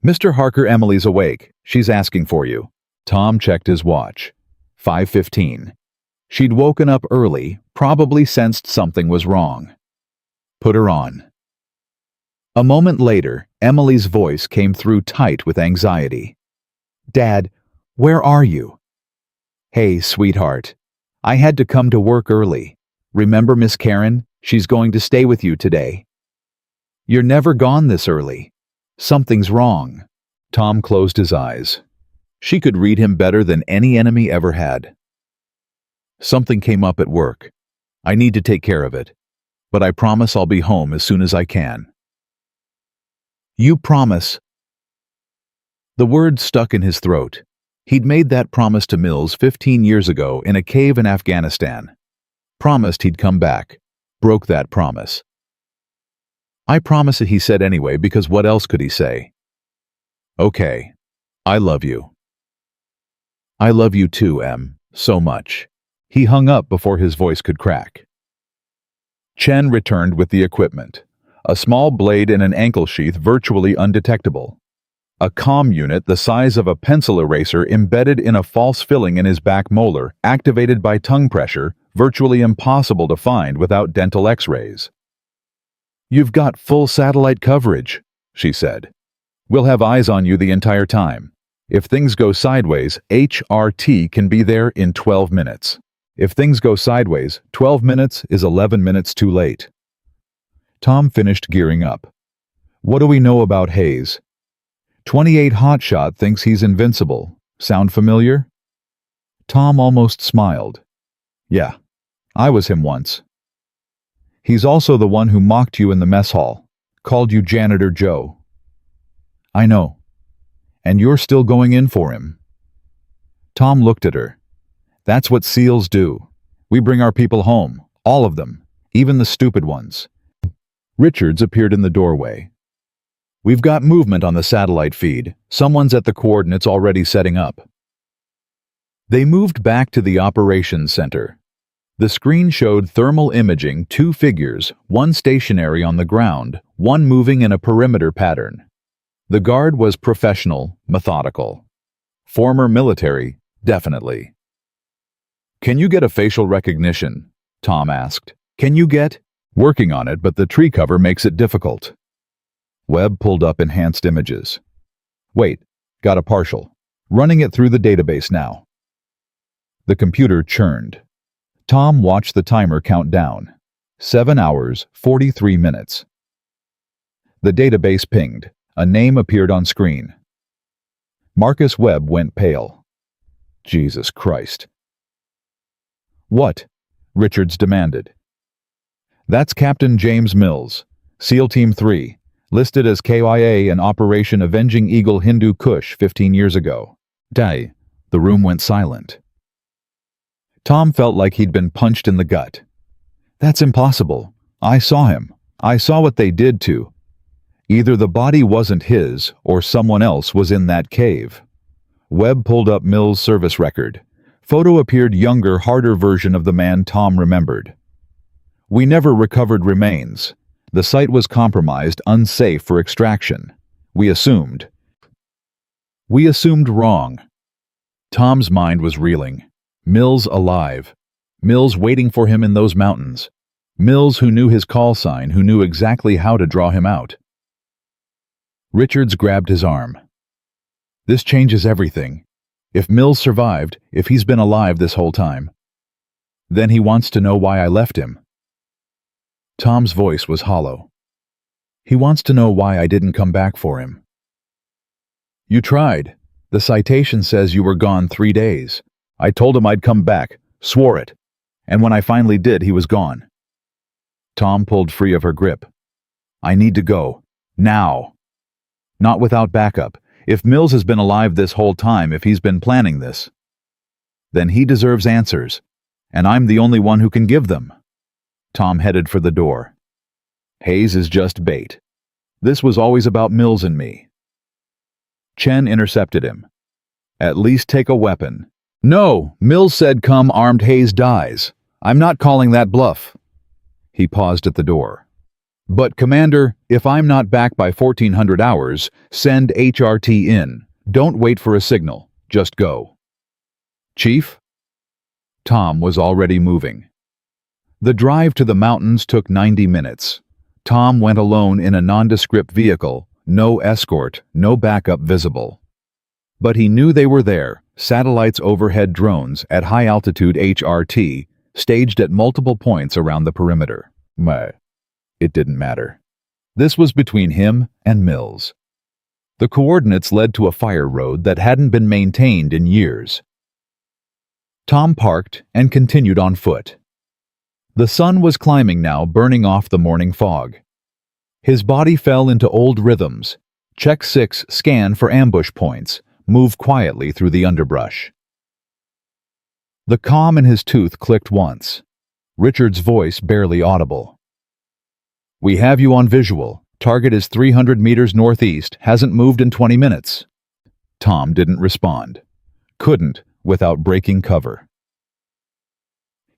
"Mr. Harker, Emily's awake. She's asking for you." Tom checked his watch. 5:15. She'd woken up early, probably sensed something was wrong. "Put her on." A moment later, Emily's voice came through tight with anxiety. "Dad, where are you?" "Hey, sweetheart. I had to come to work early. Remember Miss Karen? She's going to stay with you today." "You're never gone this early. Something's wrong." Tom closed his eyes. She could read him better than any enemy ever had. "Something came up at work. I need to take care of it. But I promise I'll be home as soon as I can." "You promise?" The word stuck in his throat. He'd made that promise to Mills 15 years ago in a cave in Afghanistan. Promised he'd come back. Broke that promise. "I promise it," he said anyway, because what else could he say? "Okay. I love you." "I love you too, Em, so much." He hung up before his voice could crack. Chen returned with the equipment. A small blade in an ankle sheath virtually undetectable. A comm unit the size of a pencil eraser embedded in a false filling in his back molar, activated by tongue pressure, virtually impossible to find without dental x-rays. "You've got full satellite coverage," she said. "We'll have eyes on you the entire time. If things go sideways, HRT can be there in 12 minutes. If things go sideways, 12 minutes is 11 minutes too late." Tom finished gearing up. "What do we know about Hayes?" 28 Hotshot thinks he's invincible. Sound familiar? Tom almost smiled. "Yeah, I was him once." "He's also the one who mocked you in the mess hall, called you Janitor Joe." "I know. And you're still going in for him." Tom looked at her. "That's what SEALs do. We bring our people home, all of them, even the stupid ones." Richards appeared in the doorway. "We've got movement on the satellite feed. Someone's at the coordinates already setting up." They moved back to the operations center. The screen showed thermal imaging 2 figures, one stationary on the ground, one moving in a perimeter pattern. The guard was professional, methodical. Former military, definitely. "Can you get a facial recognition?" Tom asked. "Can you get—" "Working on it, but the tree cover makes it difficult." Webb pulled up enhanced images. "Wait, got a partial. Running it through the database now." The computer churned. Tom watched the timer count down. 7 hours, 43 minutes. The database pinged. A name appeared on screen. Marcus Webb went pale. Jesus Christ. "What?" Richards demanded. "That's Captain James Mills, SEAL Team 3, listed as KIA in Operation Avenging Eagle Hindu Kush 15 years ago." Die. The room went silent. Tom felt like he'd been punched in the gut. "That's impossible. I saw him. I saw what they did to—" Either the body wasn't his, or someone else was in that cave. Webb pulled up Mills' service record. Photo appeared younger, harder version of the man Tom remembered. "We never recovered remains. The site was compromised, unsafe for extraction. We assumed." "We assumed wrong." Tom's mind was reeling. Mills alive. Mills waiting for him in those mountains. Mills who knew his call sign, who knew exactly how to draw him out. Richards grabbed his arm. "This changes everything. If Mills survived, if he's been alive this whole time, then he wants to know why I left him." Tom's voice was hollow. "He wants to know why I didn't come back for him." "You tried. The citation says you were gone 3 days. I told him I'd come back, swore it. And when I finally did, he was gone." Tom pulled free of her grip. "I need to go. Now. Not without backup. If Mills has been alive this whole time, if he's been planning this, then he deserves answers. And I'm the only one who can give them." Tom headed for the door. "Hayes is just bait. This was always about Mills and me." Chen intercepted him. "At least take a weapon." "No, Mills said come armed, Hayes dies. I'm not calling that bluff." He paused at the door. "But Commander, if I'm not back by 1400 hours, send HRT in. Don't wait for a signal. Just go." "Chief?" Tom was already moving. The drive to the mountains took 90 minutes. Tom went alone in a nondescript vehicle, no escort, no backup visible. But he knew they were there, satellites overhead drones at high-altitude HRT, staged at multiple points around the perimeter. It didn't matter. This was between him and Mills. The coordinates led to a fire road that hadn't been maintained in years. Tom parked and continued on foot. The sun was climbing now, burning off the morning fog. His body fell into old rhythms. Check 6, scan for ambush points, move quietly through the underbrush. The calm in his tooth clicked once. Richards' voice barely audible. "We have you on visual. Target is 300 meters northeast, hasn't moved in 20 minutes. Tom didn't respond. Couldn't without breaking cover.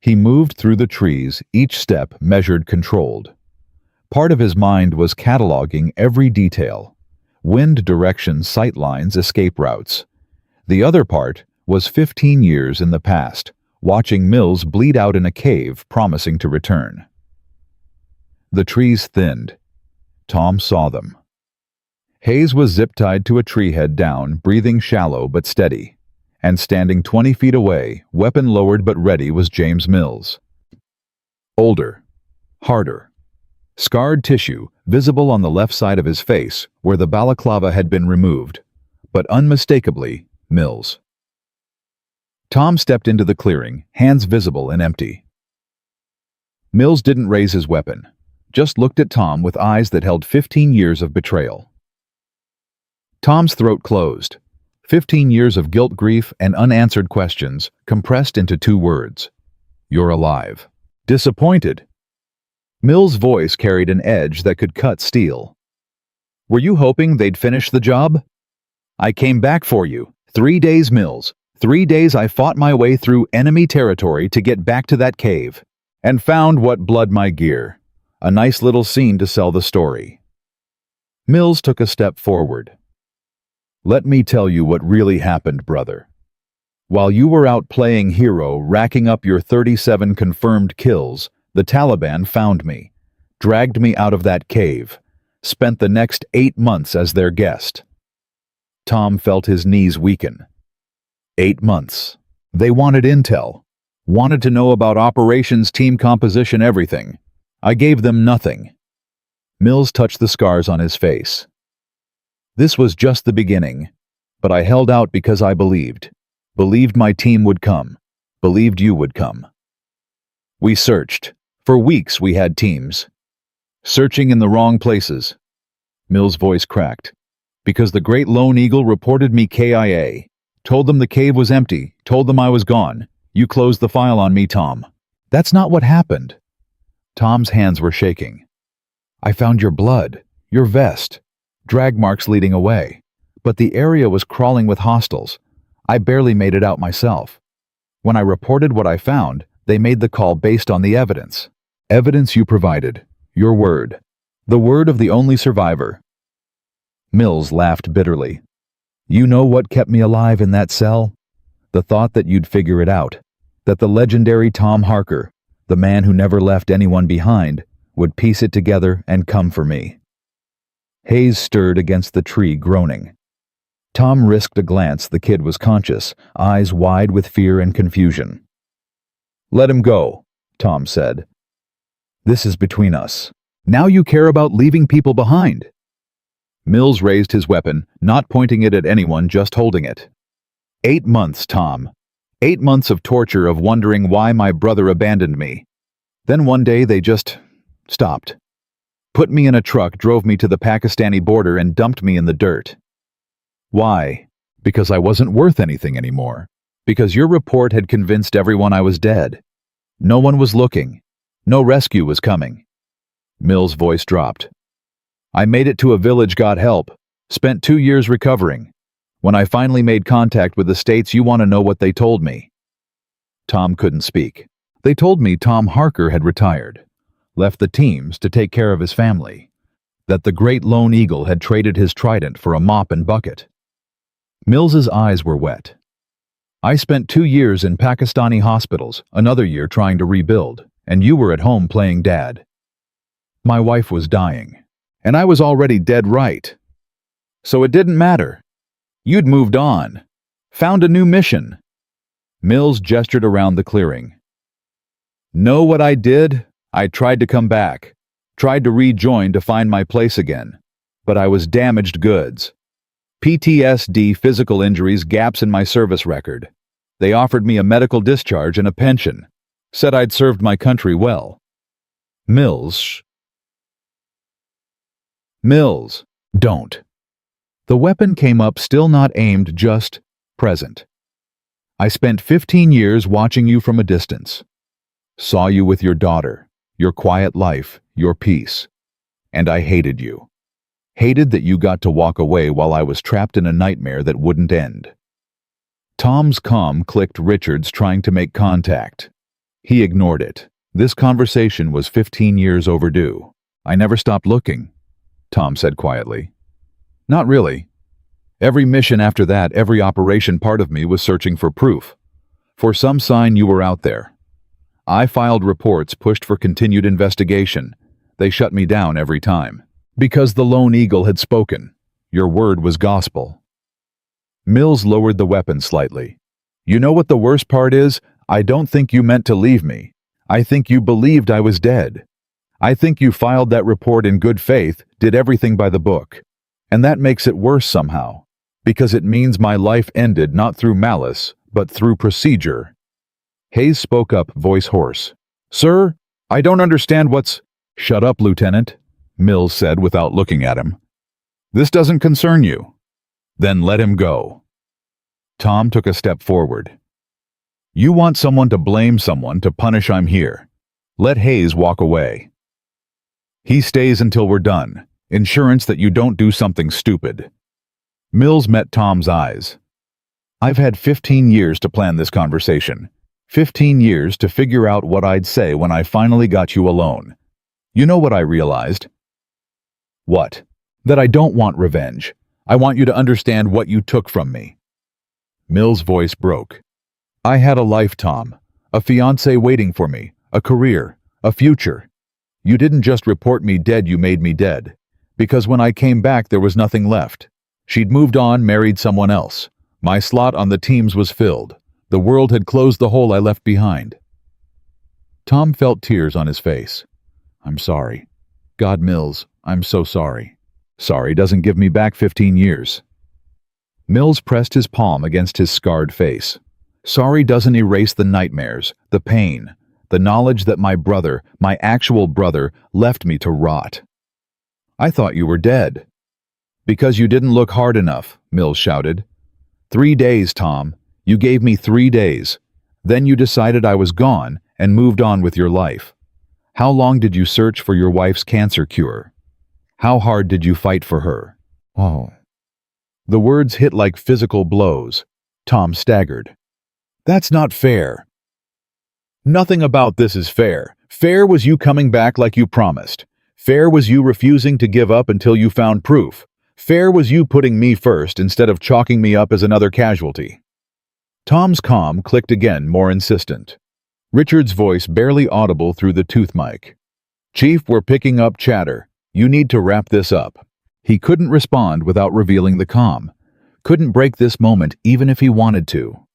He moved through the trees, each step measured, controlled. Part of his mind was cataloging every detail. Wind direction, sight lines, escape routes. The other part was 15 years in the past, watching Mills bleed out in a cave, promising to return. The trees thinned. Tom saw them. Hayes was zip-tied to a tree head down, breathing shallow but steady. And standing 20 feet away, weapon lowered but ready, was James Mills. Older. Harder. Scarred tissue, visible on the left side of his face, where the balaclava had been removed. But unmistakably, Mills. Tom stepped into the clearing, hands visible and empty. Mills didn't raise his weapon. Just looked at Tom with eyes that held 15 years of betrayal. Tom's throat closed. 15 years of guilt, grief, and unanswered questions compressed into 2 words. "You're alive." Disappointed. Mills' voice carried an edge that could cut steel. "Were you hoping they'd finish the job? I came back for you. 3 days, Mills. 3 days I fought my way through enemy territory to get back to that cave. And found what blood my gear. A nice little scene to sell the story." Mills took a step forward. "Let me tell you what really happened, brother. While you were out playing hero, racking up your 37 confirmed kills, the Taliban found me, dragged me out of that cave, spent the next 8 months as their guest." Tom felt his knees weaken. 8 months. They wanted intel. Wanted to know about operations, team composition, everything. I gave them nothing. Mills touched the scars on his face. "This was just the beginning, but I held out because I believed. Believed my team would come. Believed you would come. We searched. For weeks we had teams. Searching in the wrong places." Mills' voice cracked. "Because the Great Lone Eagle reported me KIA. Told them the cave was empty. Told them I was gone. You closed the file on me, Tom. That's not what happened." Tom's hands were shaking. "I found your blood, your vest, drag marks leading away. But the area was crawling with hostiles. I barely made it out myself. When I reported what I found, they made the call based on the evidence. Evidence you provided. Your word. The word of the only survivor." Mills laughed bitterly. "You know what kept me alive in that cell? The thought that you'd figure it out. That the legendary Tom Harker, the man who never left anyone behind, would piece it together and come for me." Hayes stirred against the tree, groaning. Tom risked a glance. The kid was conscious, eyes wide with fear and confusion. "Let him go," Tom said. "This is between us. Now you care about leaving people behind." Mills raised his weapon, not pointing it at anyone, just holding it. 8 months, Tom. 8 months of torture, of wondering why my brother abandoned me. Then one day they just stopped. Put me in a truck, drove me to the Pakistani border, and dumped me in the dirt. Why? Because I wasn't worth anything anymore. Because your report had convinced everyone I was dead. No one was looking. No rescue was coming. Mills' voice dropped. I made it to a village, got help. Spent 2 years recovering. When I finally made contact with the States, you want to know what they told me? Tom couldn't speak. They told me Tom Harker had retired, left the teams to take care of his family, that the Great Lone Eagle had traded his trident for a mop and bucket. Mills's eyes were wet. I spent 2 years in Pakistani hospitals, another year trying to rebuild, and you were at home playing dad. My wife was dying, and I was already dead right. So it didn't matter. You'd moved on, found a new mission. Mills gestured around the clearing. Know what I did? I tried to come back, tried to rejoin to find my place again, but I was damaged goods. PTSD, physical injuries, gaps in my service record. They offered me a medical discharge and a pension, said I'd served my country well. Mills, don't. The weapon came up, still not aimed, just present. I spent 15 years watching you from a distance. Saw you with your daughter, your quiet life, your peace. And I hated you. Hated that you got to walk away while I was trapped in a nightmare that wouldn't end. Tom's comm clicked. Richards trying to make contact. He ignored it. This conversation was 15 years overdue. I never stopped looking, Tom said quietly. Not really. Every mission after that, every operation, part of me was searching for proof. For some sign you were out there. I filed reports, pushed for continued investigation. They shut me down every time. Because the Lone Eagle had spoken. Your word was gospel. Mills lowered the weapon slightly. You know what the worst part is? I don't think you meant to leave me. I think you believed I was dead. I think you filed that report in good faith, did everything by the book. And that makes it worse somehow. Because it means my life ended not through malice, but through procedure. Hayes spoke up, voice hoarse. Sir, I don't understand what's... Shut up, Lieutenant, Mills said without looking at him. This doesn't concern you. Then let him go. Tom took a step forward. You want someone to blame someone to punish? I'm here. Let Hayes walk away. He stays until we're done. Insurance that you don't do something stupid. Mills met Tom's eyes. I've had 15 years to plan this conversation. 15 years to figure out what I'd say when I finally got you alone. You know what I realized? What? That I don't want revenge. I want you to understand what you took from me. Mills' voice broke. I had a life, Tom. A fiancé waiting for me. A career. A future. You didn't just report me dead, you made me dead. Because when I came back, there was nothing left. She'd moved on, married someone else. My slot on the teams was filled. The world had closed the hole I left behind. Tom felt tears on his face. I'm sorry. God, Mills, I'm so sorry. Sorry doesn't give me back 15 years. Mills pressed his palm against his scarred face. Sorry doesn't erase the nightmares, the pain, the knowledge that my brother, my actual brother, left me to rot. I thought you were dead. Because you didn't look hard enough, Mills shouted. 3 days, Tom. You gave me 3 days. Then you decided I was gone and moved on with your life. How long did you search for your wife's cancer cure? How hard did you fight for her? Oh. The words hit like physical blows. Tom staggered. That's not fair. Nothing about this is fair. Fair was you coming back like you promised. Fair was you refusing to give up until you found proof. Fair was you putting me first instead of chalking me up as another casualty. Tom's comm clicked again, more insistent. Richards' voice barely audible through the tooth mic. Chief, we're picking up chatter. You need to wrap this up. He couldn't respond without revealing the comm. Couldn't break this moment even if he wanted to.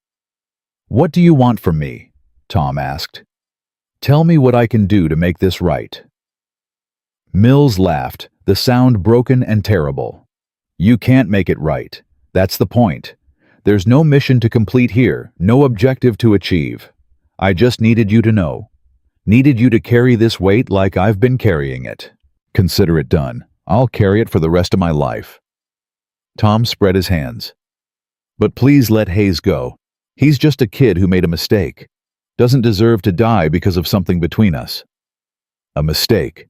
What do you want from me? Tom asked. Tell me what I can do to make this right. Mills laughed, the sound broken and terrible. You can't make it right. That's the point. There's no mission to complete here, no objective to achieve. I just needed you to know. Needed you to carry this weight like I've been carrying it. Consider it done. I'll carry it for the rest of my life. Tom spread his hands. But please let Hayes go. He's just a kid who made a mistake. Doesn't deserve to die because of something between us. A mistake.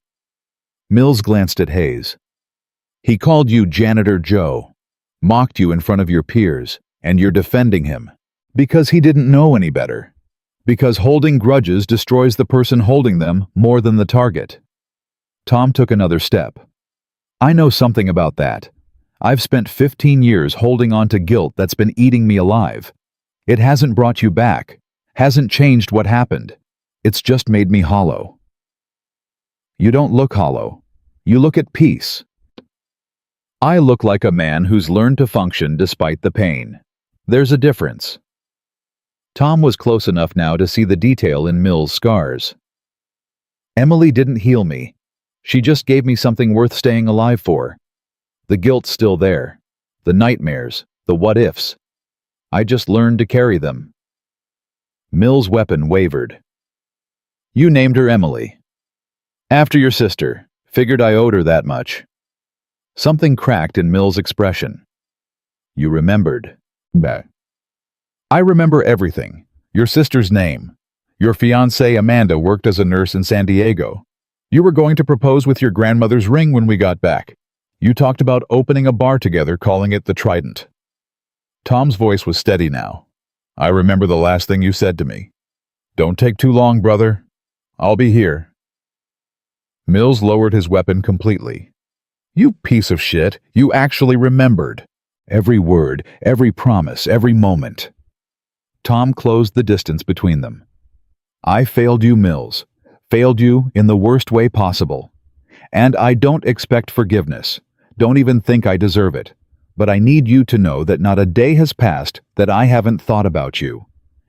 Mills glanced at Hayes. He called you Janitor Joe, mocked you in front of your peers, and you're defending him. Because he didn't know any better. Because holding grudges destroys the person holding them more than the target. Tom took another step. I know something about that. I've spent 15 years holding on to guilt that's been eating me alive. It hasn't brought you back, hasn't changed what happened. It's just made me hollow. You don't look hollow. You look at peace. I look like a man who's learned to function despite the pain. There's a difference. Tom was close enough now to see the detail in Mill's scars. Emily didn't heal me. She just gave me something worth staying alive for. The guilt's still there. The nightmares, the what-ifs. I just learned to carry them. Mill's weapon wavered. You named her Emily. After your sister. Figured I owed her that much. Something cracked in Mill's expression. You remembered. Bah. I remember everything. Your sister's name. Your fiancée Amanda worked as a nurse in San Diego. You were going to propose with your grandmother's ring when we got back. You talked about opening a bar together, calling it the Trident. Tom's voice was steady now. I remember the last thing you said to me. Don't take too long, brother. I'll be here. Mills lowered his weapon completely. You piece of shit, you actually remembered. Every word, every promise, every moment. Tom closed the distance between them. I failed you, Mills. Failed you in the worst way possible. And I don't expect forgiveness. Don't even think I deserve it. But I need you to know that not a day has passed that I haven't thought about you.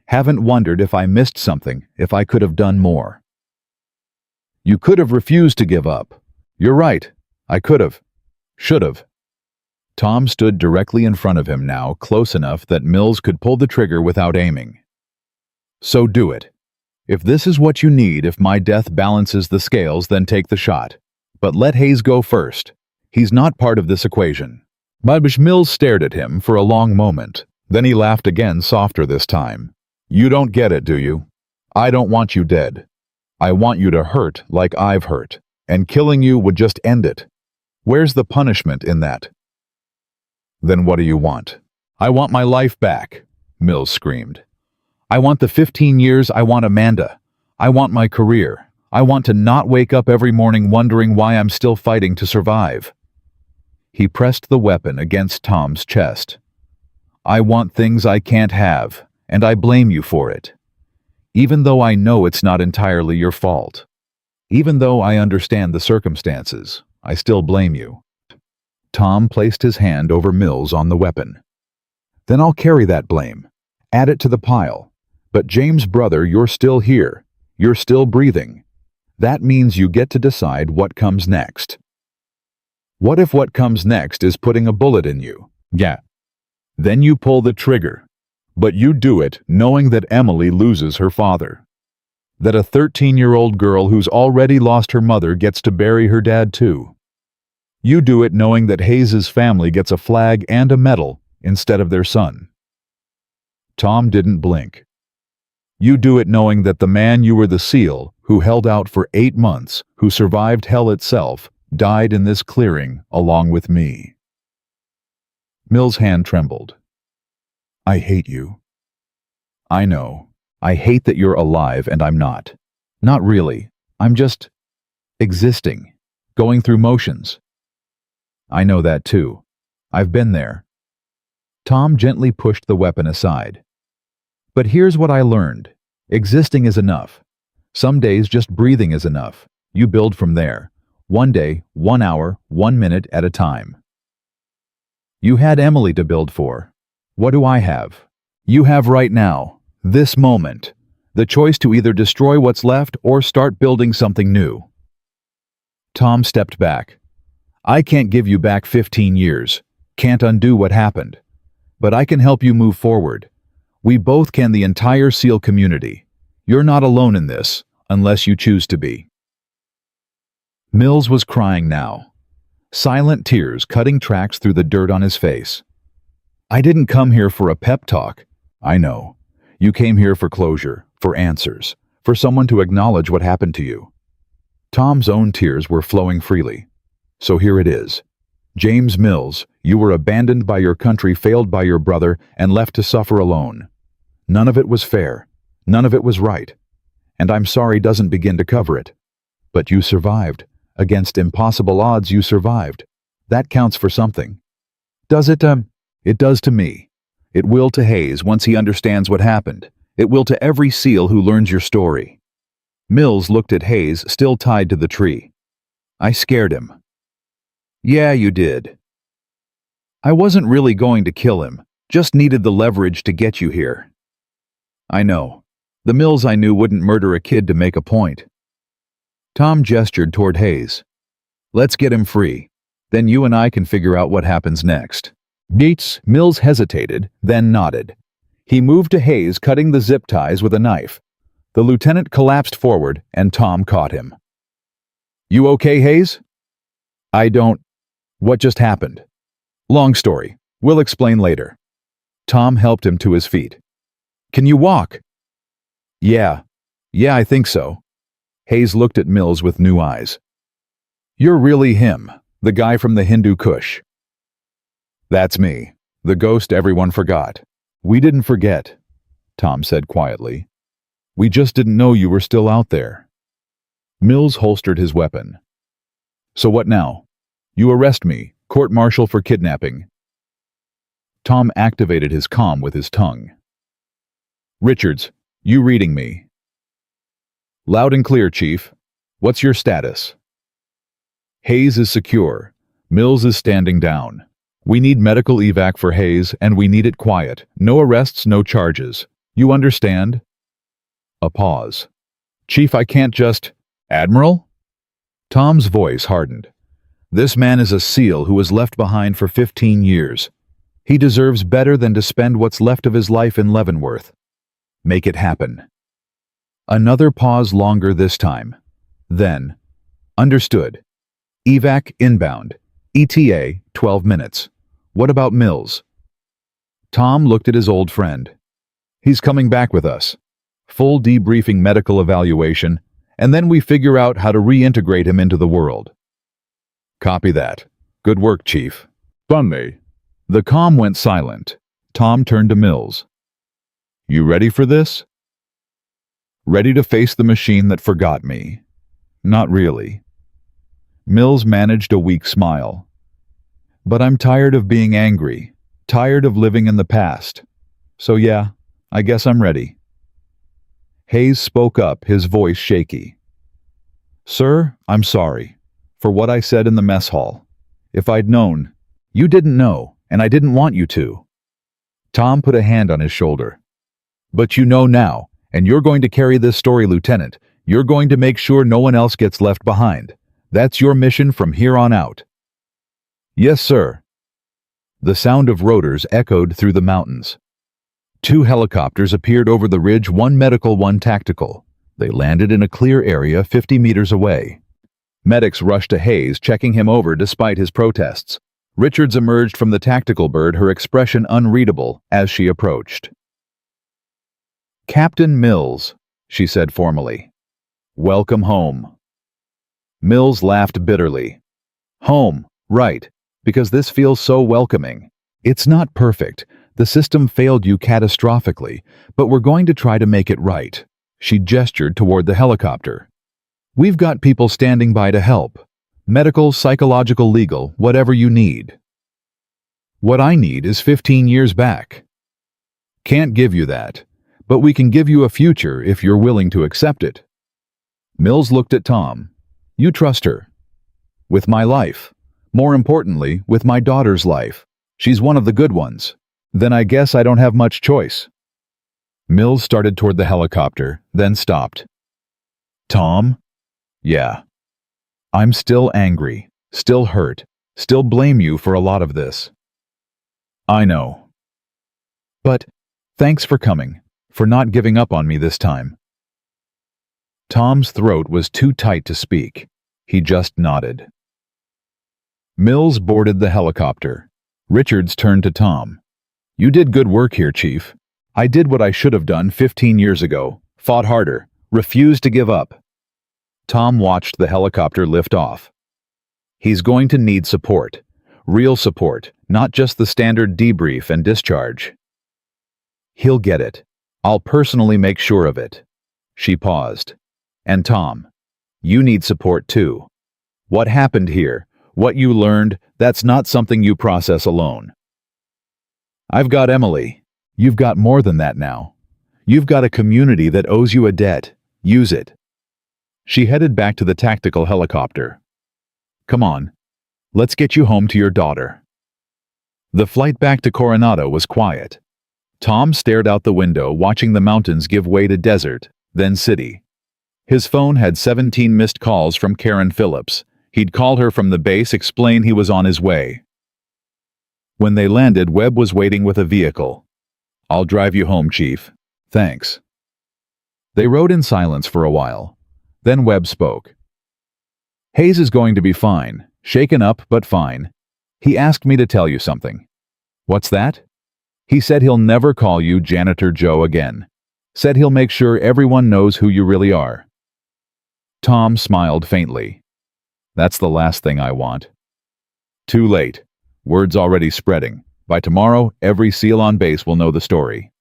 Haven't wondered if I missed something, if I could have done more. You could have refused to give up. You're right. I could have. Should have. Tom stood directly in front of him now, close enough that Mills could pull the trigger without aiming. So do it. If this is what you need, if my death balances the scales, then take the shot. But let Hayes go first. He's not part of this equation. Mills stared at him for a long moment. Then he laughed again, softer this time. You don't get it, do you? I don't want you dead. I want you to hurt like I've hurt. And killing you would just end it. Where's the punishment in that? Then what do you want? I want my life back, Mills screamed. I want the 15 years, I want Amanda. I want my career. I want to not wake up every morning wondering why I'm still fighting to survive. He pressed the weapon against Tom's chest. I want things I can't have, and I blame you for it. Even though I know it's not entirely your fault. Even though I understand the circumstances, I still blame you. Tom placed his hand over Mills on the weapon. Then I'll carry that blame. Add it to the pile. But James, brother, you're still here. You're still breathing. That means you get to decide what comes next. What if what comes next is putting a bullet in you? Yeah. Then you pull the trigger. But you do it knowing that Emily loses her father. That a 13-year-old girl who's already lost her mother gets to bury her dad too. You do it knowing that Hayes's family gets a flag and a medal instead of their son. Tom didn't blink. You do it knowing that the man you were the SEAL, who held out for 8 months, who survived hell itself, died in this clearing along with me. Mill's hand trembled. I hate you. I know. I hate that you're alive and I'm not. Not really. I'm just existing, going through motions. I know that too. I've been there. Tom gently pushed the weapon aside. But here's what I learned. Existing is enough. Some days just breathing is enough. You build from there. 1 day, 1 hour, 1 minute at a time. You had Emily to build for. What do I have? You have right now, this moment, the choice to either destroy what's left or start building something new. Tom stepped back. I can't give you back 15 years. Can't undo what happened. But I can help you move forward. We both can, the entire SEAL community. You're not alone in this, unless you choose to be. Mills was crying now. Silent tears cutting tracks through the dirt on his face. I didn't come here for a pep talk. I know. You came here for closure, for answers, for someone to acknowledge what happened to you. Tom's own tears were flowing freely. So here it is. James Mills, you were abandoned by your country, failed by your brother, and left to suffer alone. None of it was fair. None of it was right. And I'm sorry doesn't begin to cover it. But you survived. Against impossible odds, you survived. That counts for something. Does it? It does to me. It will to Hayes once he understands what happened. It will to every SEAL who learns your story. Mills looked at Hayes, still tied to the tree. I scared him. Yeah, you did. I wasn't really going to kill him, just needed the leverage to get you here. I know. The Mills I knew wouldn't murder a kid to make a point. Tom gestured toward Hayes. Let's get him free. Then you and I can figure out what happens next. Mills hesitated, then nodded. He moved to Hayes, cutting the zip ties with a knife. The lieutenant collapsed forward, and Tom caught him. You okay, Hayes? I don't. What just happened? Long story. We'll explain later. Tom helped him to his feet. Can you walk? Yeah, I think so. Hayes looked at Mills with new eyes. You're really him, the guy from the Hindu Kush. That's me, the ghost everyone forgot. We didn't forget, Tom said quietly. We just didn't know you were still out there. Mills holstered his weapon. So what now? You arrest me, court-martial for kidnapping. Tom activated his comm with his tongue. Richards, you reading me? Loud and clear, Chief. What's your status? Hayes is secure. Mills is standing down. We need medical evac for Hayes, and we need it quiet. No arrests, no charges. You understand? A pause. Chief, I can't just... Admiral? Tom's voice hardened. This man is a SEAL who was left behind for 15 years. He deserves better than to spend what's left of his life in Leavenworth. Make it happen. Another pause, longer this time. Then, understood. Evac inbound. ETA, 12 minutes. What about Mills? Tom looked at his old friend. He's coming back with us. Full debriefing, medical evaluation, and then we figure out how to reintegrate him into the world. Copy that. Good work, Chief. Funny. The comm went silent. Tom turned to Mills. You ready for this? Ready to face the machine that forgot me? Not really. Mills managed a weak smile. But I'm tired of being angry, tired of living in the past. So yeah, I guess I'm ready. Hayes spoke up, his voice shaky. Sir, I'm sorry for what I said in the mess hall. If I'd known, you didn't know, and I didn't want you to. Tom put a hand on his shoulder. But you know now, and you're going to carry this story, Lieutenant. You're going to make sure no one else gets left behind. That's your mission from here on out. Yes, sir. The sound of rotors echoed through the mountains. 2 helicopters appeared over the ridge, one medical, one tactical. They landed in a clear area 50 meters away. Medics rushed to Hayes, checking him over despite his protests. Richards emerged from the tactical bird, her expression unreadable as she approached. Captain Mills, she said formally. Welcome home. Mills laughed bitterly. Home, right, because this feels so welcoming. It's not perfect. The system failed you catastrophically, but we're going to try to make it right. She gestured toward the helicopter. We've got people standing by to help. Medical, psychological, legal, whatever you need. What I need is 15 years back. Can't give you that, but we can give you a future if you're willing to accept it. Mills looked at Tom. You trust her. With my life. More importantly, with my daughter's life. She's one of the good ones. Then I guess I don't have much choice. Mills started toward the helicopter, then stopped. Tom? Yeah. I'm still angry, still hurt, still blame you for a lot of this. I know. But thanks for coming, for not giving up on me this time. Tom's throat was too tight to speak. He just nodded. Mills boarded the helicopter. Richards turned to Tom. You did good work here, Chief. I did what I should have done 15 years ago. Fought harder. Refused to give up. Tom watched the helicopter lift off. He's going to need support. Real support, not just the standard debrief and discharge. He'll get it. I'll personally make sure of it. She paused. And Tom, you need support too. What happened here, what you learned, that's not something you process alone. I've got Emily. You've got more than that now. You've got a community that owes you a debt. Use it. She headed back to the tactical helicopter. Come on, let's get you home to your daughter. The flight back to Coronado was quiet. Tom stared out the window, watching the mountains give way to desert, then city. His phone had 17 missed calls from Karen Phillips. He'd call her from the base, explain he was on his way. When they landed, Webb was waiting with a vehicle. "I'll drive you home, Chief. Thanks." They rode in silence for a while. Then Webb spoke. "Hayes is going to be fine. Shaken up, but fine. He asked me to tell you something." "What's that?" "He said he'll never call you Janitor Joe again. Said he'll make sure everyone knows who you really are." Tom smiled faintly. "That's the last thing I want." Too late. Word's already spreading. By tomorrow, every SEAL on base will know the story.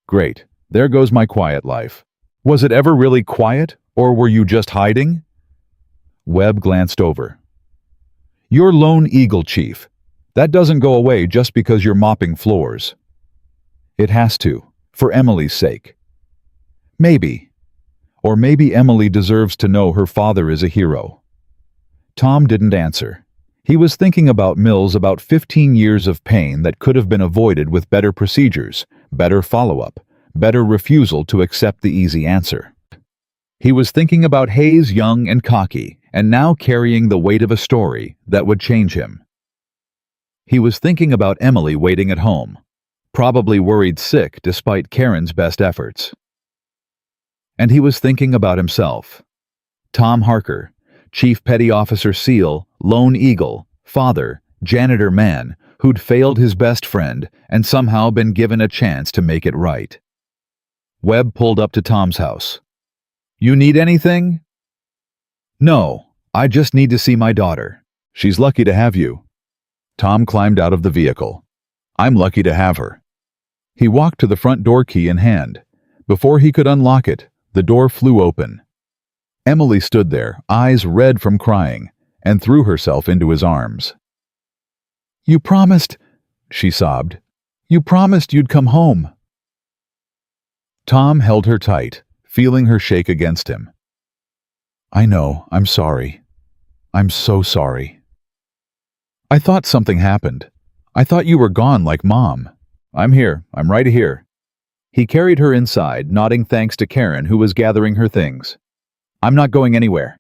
Great. There goes my quiet life. Was it ever really quiet, or were you just hiding? Webb glanced over. "You're Lone Eagle, Chief. That doesn't go away just because you're mopping floors." "It has to, for Emily's sake." "Maybe. Or maybe Emily deserves to know her father is a hero." Tom didn't answer. He was thinking about Mills, about 15 years of pain that could have been avoided with better procedures, better follow-up, better refusal to accept the easy answer. He was thinking about Hayes, young and cocky, and now carrying the weight of a story that would change him. He was thinking about Emily waiting at home, probably worried sick despite Karen's best efforts. And he was thinking about himself. Tom Harker, Chief Petty Officer SEAL, Lone Eagle, father, janitor man, who'd failed his best friend and somehow been given a chance to make it right. Webb pulled up to Tom's house. "You need anything?" "No, I just need to see my daughter. She's lucky to have you." Tom climbed out of the vehicle. "I'm lucky to have her." He walked to the front door, key in hand. Before he could unlock it, the door flew open. Emily stood there, eyes red from crying, and threw herself into his arms. "You promised," she sobbed. "You promised you'd come home." Tom held her tight, feeling her shake against him. "I know, I'm sorry. I'm so sorry. I thought something happened. I thought you were gone like Mom. I'm here, I'm right here." He carried her inside, nodding thanks to Karen, who was gathering her things. "I'm not going anywhere."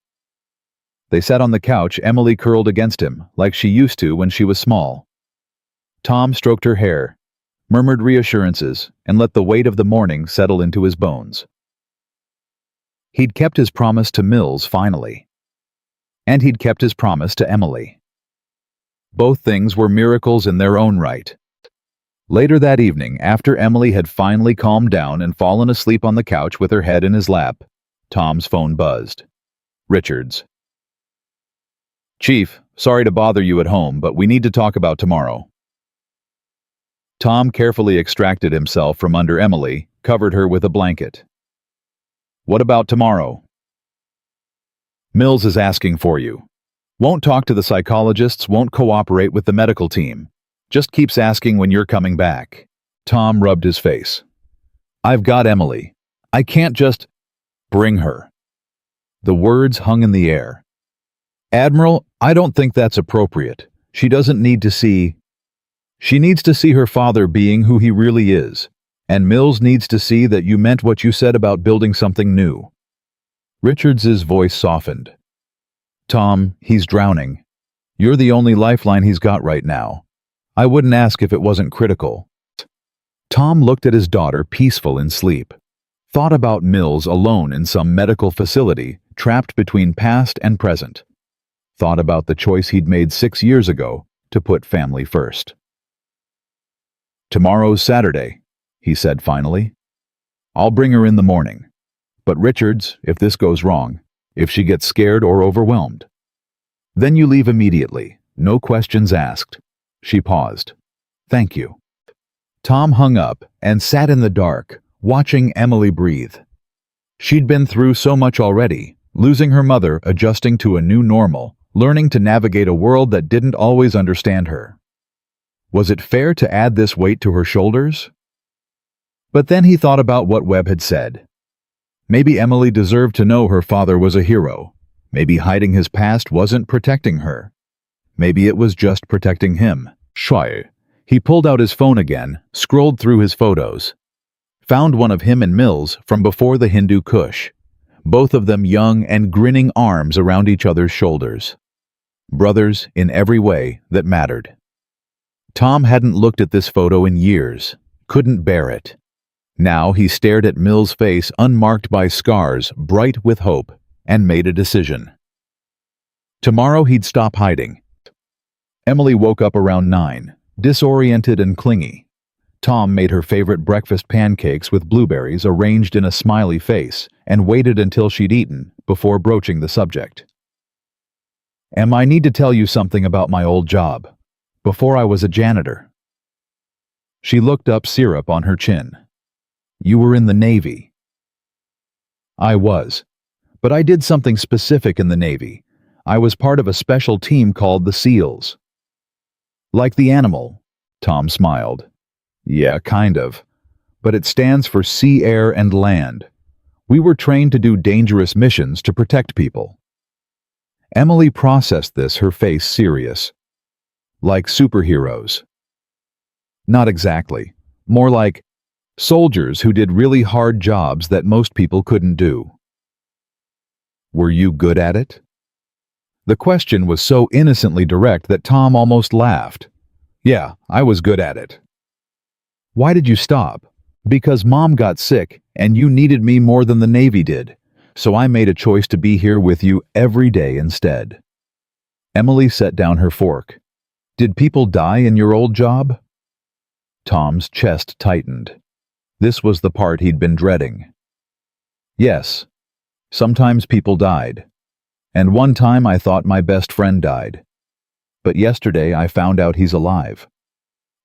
They sat on the couch, Emily curled against him, like she used to when she was small. Tom stroked her hair, murmured reassurances, and let the weight of the morning settle into his bones. He'd kept his promise to Mills, finally. And he'd kept his promise to Emily. Both things were miracles in their own right. Later that evening, after Emily had finally calmed down and fallen asleep on the couch with her head in his lap, Tom's phone buzzed. Richards. "Chief, sorry to bother you at home, but we need to talk about tomorrow." Tom carefully extracted himself from under Emily, covered her with a blanket. "What about tomorrow?" "Mills is asking for you. Won't talk to the psychologists, won't cooperate with the medical team. Just keeps asking when you're coming back." Tom rubbed his face. "I've got Emily. I can't just bring her." The words hung in the air. "Admiral, I don't think that's appropriate. She doesn't need to see. She needs to see her father being who he really is. And Mills needs to see that you meant what you said about building something new." Richards's voice softened. "Tom, he's drowning. You're the only lifeline he's got right now. I wouldn't ask if it wasn't critical." Tom looked at his daughter, peaceful in sleep. Thought about Mills alone in some medical facility, trapped between past and present. Thought about the choice he'd made 6 years ago to put family first. "Tomorrow's Saturday," he said finally. "I'll bring her in the morning. But Richards, if this goes wrong, if she gets scared or overwhelmed, then you leave immediately, no questions asked." She paused. "Thank you." Tom hung up and sat in the dark, watching Emily breathe. She'd been through so much already, losing her mother, adjusting to a new normal, learning to navigate a world that didn't always understand her. Was it fair to add this weight to her shoulders? But then he thought about what Webb had said. Maybe Emily deserved to know her father was a hero. Maybe hiding his past wasn't protecting her. Maybe it was just protecting him. Shy. He pulled out his phone again, scrolled through his photos. Found one of him and Mills from before the Hindu Kush. Both of them young and grinning, arms around each other's shoulders. Brothers in every way that mattered. Tom hadn't looked at this photo in years, couldn't bear it. Now he stared at Mills' face unmarked by scars, bright with hope, and made a decision. Tomorrow he'd stop hiding. Emily woke up around 9, disoriented and clingy. Tom made her favorite breakfast pancakes with blueberries arranged in a smiley face and waited until she'd eaten before broaching the subject. I need to tell you something about my old job. Before I was a janitor. She looked up, syrup on her chin. You were in the Navy. I was. But I did something specific in the Navy. I was part of a special team called the SEALs. Like the animal, Tom smiled. Yeah, kind of. But it stands for sea, air, and land. We were trained to do dangerous missions to protect people. Emily processed this, her face serious. Like superheroes. Not exactly. More like soldiers who did really hard jobs that most people couldn't do. Were you good at it? The question was so innocently direct that Tom almost laughed. Yeah, I was good at it. Why did you stop? Because Mom got sick and you needed me more than the Navy did, so I made a choice to be here with you every day instead. Emily set down her fork. Did people die in your old job? Tom's chest tightened. This was the part he'd been dreading. Yes. Sometimes people died. And one time I thought my best friend died. But yesterday I found out he's alive.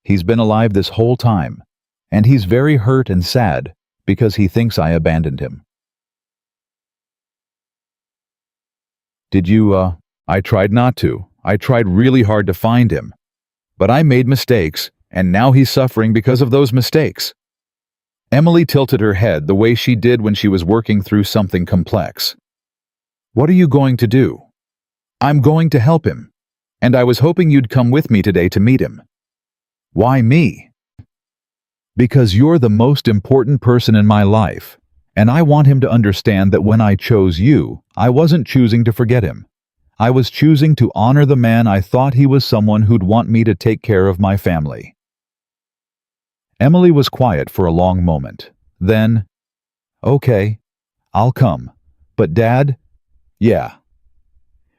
He's been alive this whole time, and he's very hurt and sad because he thinks I abandoned him. Did you, I tried not to. I tried really hard to find him. But I made mistakes, and now he's suffering because of those mistakes. Emily tilted her head the way she did when she was working through something complex. What are you going to do? I'm going to help him, and I was hoping you'd come with me today to meet him. Why me? Because you're the most important person in my life, and I want him to understand that when I chose you, I wasn't choosing to forget him. I was choosing to honor the man I thought he was, someone who'd want me to take care of my family. Emily was quiet for a long moment. Then, okay, I'll come. But Dad? Yeah.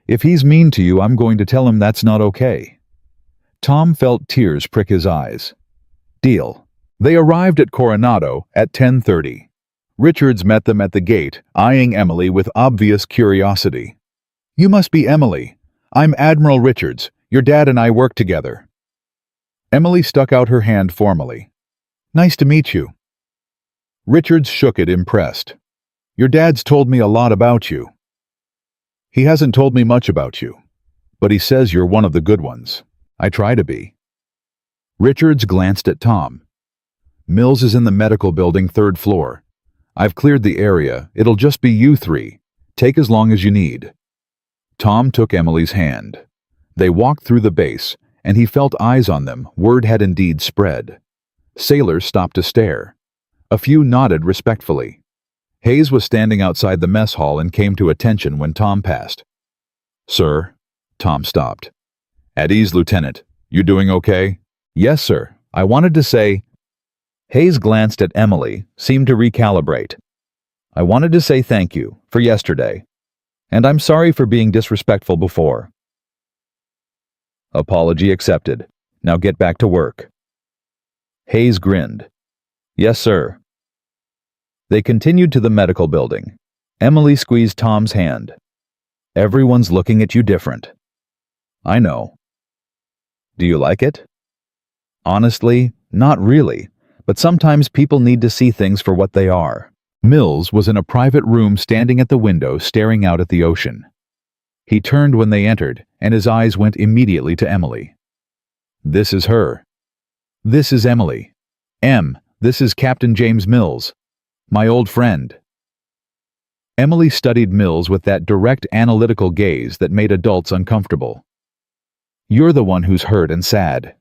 If he's mean to you, I'm going to tell him that's not okay. Tom felt tears prick his eyes. Deal. They arrived at Coronado at 10:30. Richards met them at the gate, eyeing Emily with obvious curiosity. You must be Emily. I'm Admiral Richards. Your dad and I work together. Emily stuck out her hand formally. Nice to meet you. Richards shook it, impressed. Your dad's told me a lot about you. He hasn't told me much about you, but he says you're one of the good ones. I try to be. Richards glanced at Tom. Mills is in the medical building, 3rd floor. I've cleared the area. It'll just be you 3. Take as long as you need. Tom took Emily's hand. They walked through the base, and he felt eyes on them. Word had indeed spread. Sailors stopped to stare. A few nodded respectfully. Hayes was standing outside the mess hall and came to attention when Tom passed. Sir? Tom stopped. At ease, Lieutenant. You doing okay? Yes, sir. I wanted to say... Hayes glanced at Emily, seemed to recalibrate. I wanted to say thank you for yesterday, and I'm sorry for being disrespectful before. Apology accepted. Now get back to work. Hayes grinned. Yes, sir. They continued to the medical building. Emily squeezed Tom's hand. Everyone's looking at you different. I know. Do you like it? Honestly, not really, but sometimes people need to see things for what they are. Mills was in a private room standing at the window staring out at the ocean. He turned when they entered, and his eyes went immediately to Emily. This is her. This is Emily. This is Captain James Mills. My old friend. Emily studied Mills with that direct analytical gaze that made adults uncomfortable. "You're the one who's hurt and sad."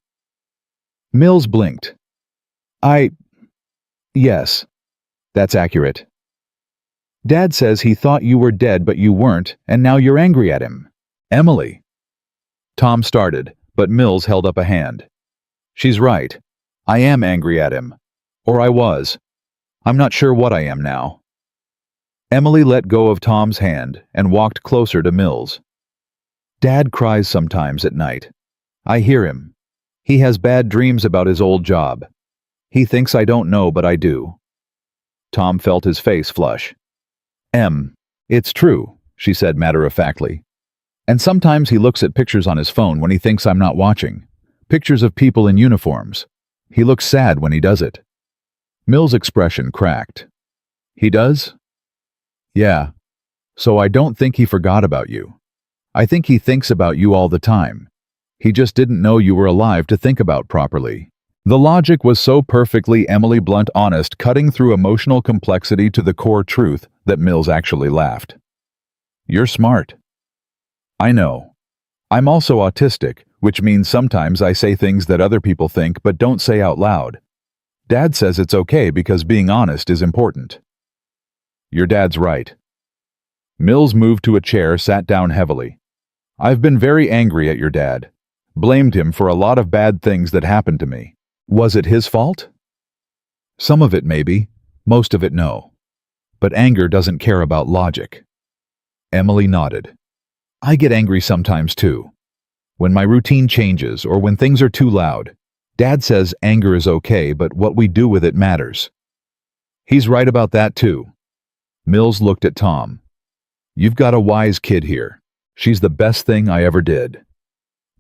Mills blinked. Yes, that's accurate. Dad says he thought you were dead but you weren't, and now you're angry at him." "Emily." Tom started, but Mills held up a hand. "She's right. I am angry at him. Or I was. I'm not sure what I am now." Emily let go of Tom's hand and walked closer to Mills. "Dad cries sometimes at night. I hear him. He has bad dreams about his old job. He thinks I don't know, but I do." Tom felt his face flush. It's true," she said matter-of-factly. "And sometimes he looks at pictures on his phone when he thinks I'm not watching. Pictures of people in uniforms. He looks sad when he does it." Mill's expression cracked. "He does?" "Yeah. So I don't think he forgot about you. I think he thinks about you all the time. He just didn't know you were alive to think about properly." The logic was so perfectly Emily Blunt honest, cutting through emotional complexity to the core truth, that Mills actually laughed. "You're smart." "I know. I'm also autistic, which means sometimes I say things that other people think but don't say out loud. Dad says it's okay because being honest is important." "Your dad's right." Mills moved to a chair, sat down heavily. "I've been very angry at your dad. Blamed him for a lot of bad things that happened to me." "Was it his fault?" "Some of it maybe, most of it no. But anger doesn't care about logic." Emily nodded. "I get angry sometimes too. When my routine changes or when things are too loud. Dad says anger is okay, but what we do with it matters." "He's right about that too." Mills looked at Tom. "You've got a wise kid here. She's the best thing I ever did."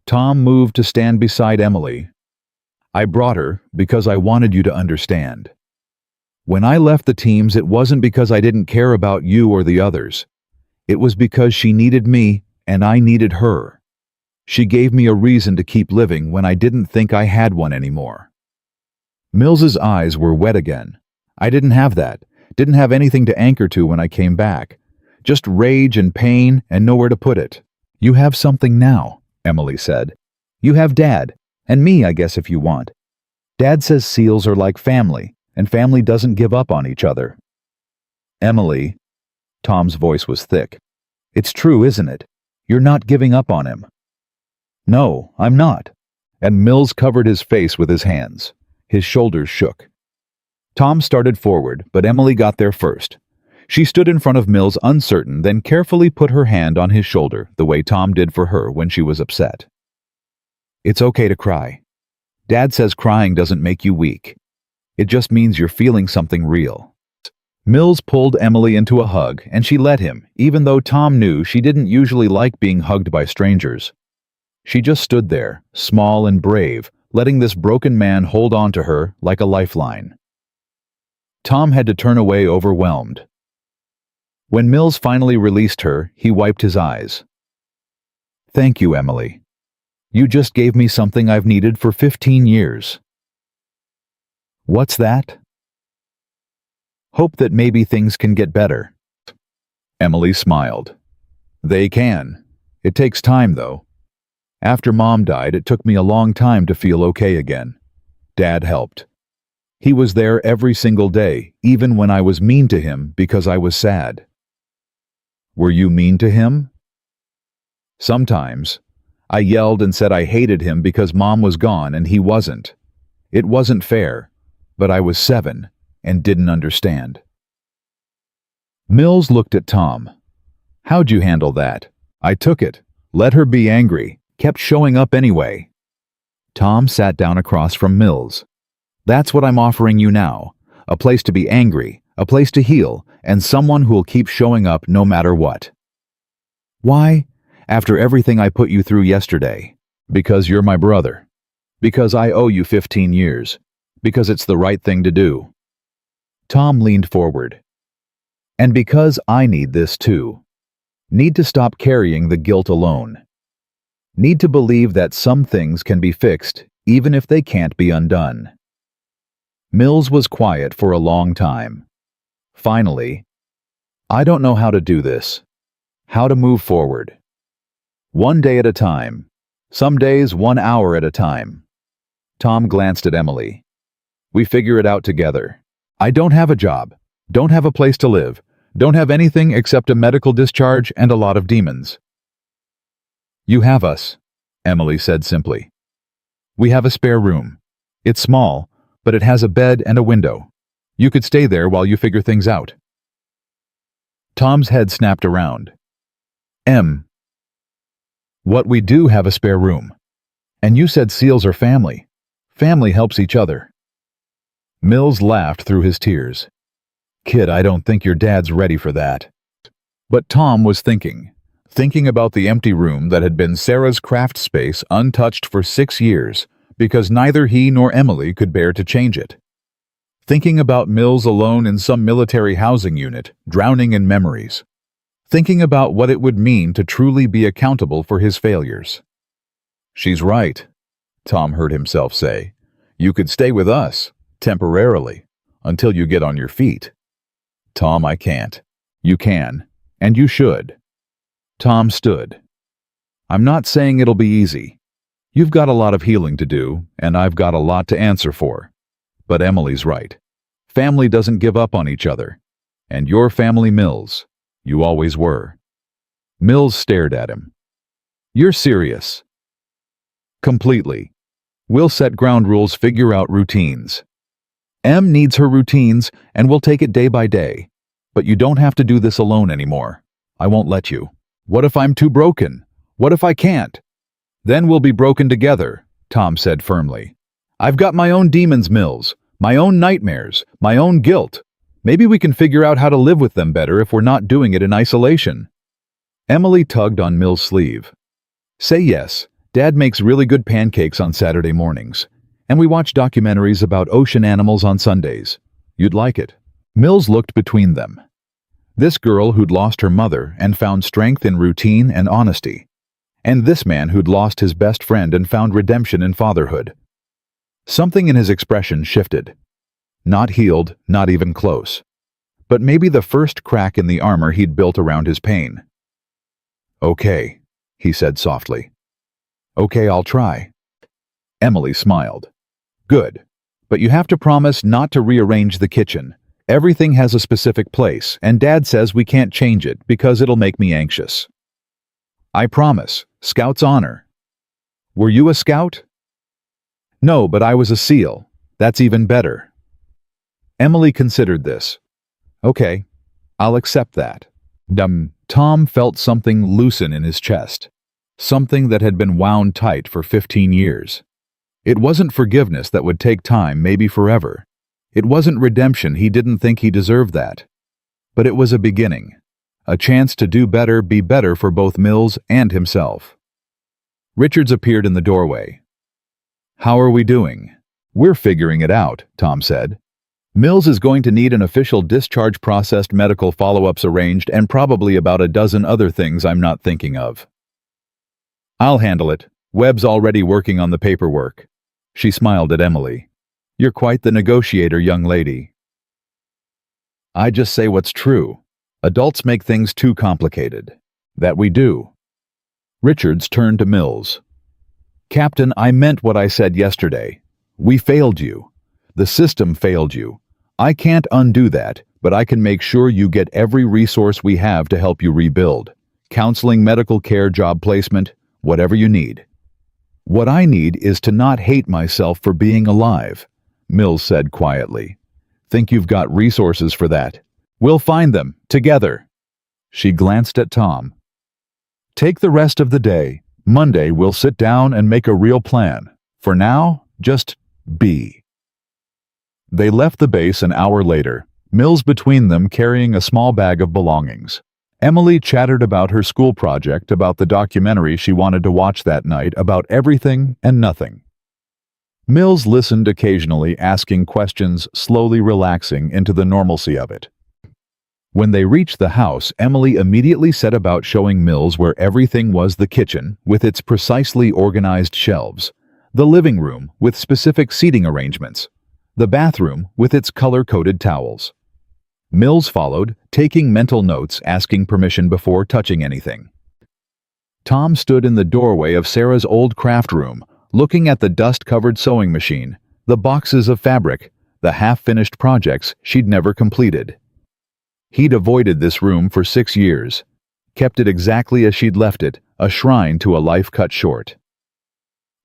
Tom moved to stand beside Emily. "I brought her because I wanted you to understand. When I left the teams, it wasn't because I didn't care about you or the others. It was because she needed me and I needed her. She gave me a reason to keep living when I didn't think I had one anymore." Mills's eyes were wet again. "I didn't have that. Didn't have anything to anchor to when I came back. Just rage and pain and nowhere to put it." "You have something now," Emily said. "You have Dad. And me, I guess, if you want. Dad says SEALs are like family, and family doesn't give up on each other." "Emily," Tom's voice was thick. "It's true, isn't it? You're not giving up on him." "No, I'm not." And Mills covered his face with his hands. His shoulders shook. Tom started forward, but Emily got there first. She stood in front of Mills uncertain, then carefully put her hand on his shoulder, the way Tom did for her when she was upset. "It's okay to cry. Dad says crying doesn't make you weak. It just means you're feeling something real." Mills pulled Emily into a hug, and she let him, even though Tom knew she didn't usually like being hugged by strangers. She just stood there, small and brave, letting this broken man hold on to her like a lifeline. Tom had to turn away overwhelmed. When Mills finally released her, he wiped his eyes. "Thank you, Emily. You just gave me something I've needed for 15 years. "What's that?" "Hope that maybe things can get better." Emily smiled. "They can. It takes time, though. After Mom died, it took me a long time to feel okay again. Dad helped. He was there every single day, even when I was mean to him because I was sad." "Were you mean to him?" "Sometimes. I yelled and said I hated him because Mom was gone and he wasn't. It wasn't fair, but I was 7 and didn't understand." Mills looked at Tom. "How'd you handle that?" "I took it. Let her be angry. Kept showing up anyway." Tom sat down across from Mills. "That's what I'm offering you now. A place to be angry, a place to heal, and someone who'll keep showing up no matter what." "Why? After everything I put you through yesterday." "Because you're my brother. Because I owe you 15 years. Because it's the right thing to do." Tom leaned forward. "And because I need this too. Need to stop carrying the guilt alone. Need to believe that some things can be fixed even if they can't be undone." Mills was quiet for a long time. Finally, I don't know how to do this. How to move forward. One day at a time. Some days 1 hour at a time. Tom glanced at Emily. We figure it out together. I don't have a job. Don't have a place to live. Don't have anything except a medical discharge and a lot of demons. You have us, Emily said simply. We have a spare room. It's small, but it has a bed and a window. You could stay there while you figure things out. Tom's head snapped around. What, we do have a spare room. And you said SEALs are family. Family helps each other. Mills laughed through his tears. Kid, I don't think your dad's ready for that. But Tom was thinking about the empty room that had been Sarah's craft space untouched for 6 years because neither he nor Emily could bear to change it. Thinking about Mills alone in some military housing unit, drowning in memories. Thinking about what it would mean to truly be accountable for his failures. She's right, Tom heard himself say. You could stay with us, temporarily, until you get on your feet. Tom, I can't. You can, and you should. Tom stood. I'm not saying it'll be easy. You've got a lot of healing to do, and I've got a lot to answer for. But Emily's right. Family doesn't give up on each other. And your family, Mills. You always were. Mills stared at him. You're serious? Completely. We'll set ground rules, figure out routines. Em needs her routines, and we'll take it day by day. But you don't have to do this alone anymore. I won't let you. What if I'm too broken? What if I can't? Then we'll be broken together, Tom said firmly. I've got my own demons, Mills, my own nightmares, my own guilt. Maybe we can figure out how to live with them better if we're not doing it in isolation. Emily tugged on Mills' sleeve. Say yes. Dad makes really good pancakes on Saturday mornings. And we watch documentaries about ocean animals on Sundays. You'd like it. Mills looked between them. This girl who'd lost her mother and found strength in routine and honesty. And this man who'd lost his best friend and found redemption in fatherhood. Something in his expression shifted. Not healed, not even close. But maybe the first crack in the armor he'd built around his pain. Okay, he said softly. Okay, I'll try. Emily smiled. Good. But you have to promise not to rearrange the kitchen. Everything has a specific place, and Dad says we can't change it because it'll make me anxious. I promise. Scout's honor. Were you a scout? No, but I was a SEAL. That's even better. Emily considered this. Okay, I'll accept that. Tom felt something loosen in his chest. Something that had been wound tight for 15 years. It wasn't forgiveness that would take time, maybe forever. It wasn't redemption, he didn't think he deserved that. But it was a beginning. A chance to do better, be better for both Mills and himself. Richards appeared in the doorway. How are we doing? We're figuring it out, Tom said. Mills is going to need an official discharge processed, medical follow-ups arranged, and probably about a dozen other things I'm not thinking of. I'll handle it. Webb's already working on the paperwork. She smiled at Emily. You're quite the negotiator, young lady. I just say what's true. Adults make things too complicated. That we do. Richards turned to Mills. Captain, I meant what I said yesterday. We failed you. The system failed you. I can't undo that, but I can make sure you get every resource we have to help you rebuild. Counseling, medical care, job placement, whatever you need. What I need is to not hate myself for being alive, Mills said quietly. Think you've got resources for that? We'll find them, together. She glanced at Tom. Take the rest of the day. Monday we'll sit down and make a real plan. For now, just be. They left the base an hour later, Mills between them carrying a small bag of belongings. Emily chattered about her school project, about the documentary she wanted to watch that night, about everything and nothing. Mills listened occasionally, asking questions, slowly relaxing into the normalcy of it. When they reached the house, Emily immediately set about showing Mills where everything was: the kitchen, with its precisely organized shelves, the living room, with specific seating arrangements, the bathroom, with its color-coded towels. Mills followed, taking mental notes, asking permission before touching anything. Tom stood in the doorway of Sarah's old craft room, looking at the dust-covered sewing machine, the boxes of fabric, the half-finished projects she'd never completed. He'd avoided this room for 6 years, kept it exactly as she'd left it, a shrine to a life cut short.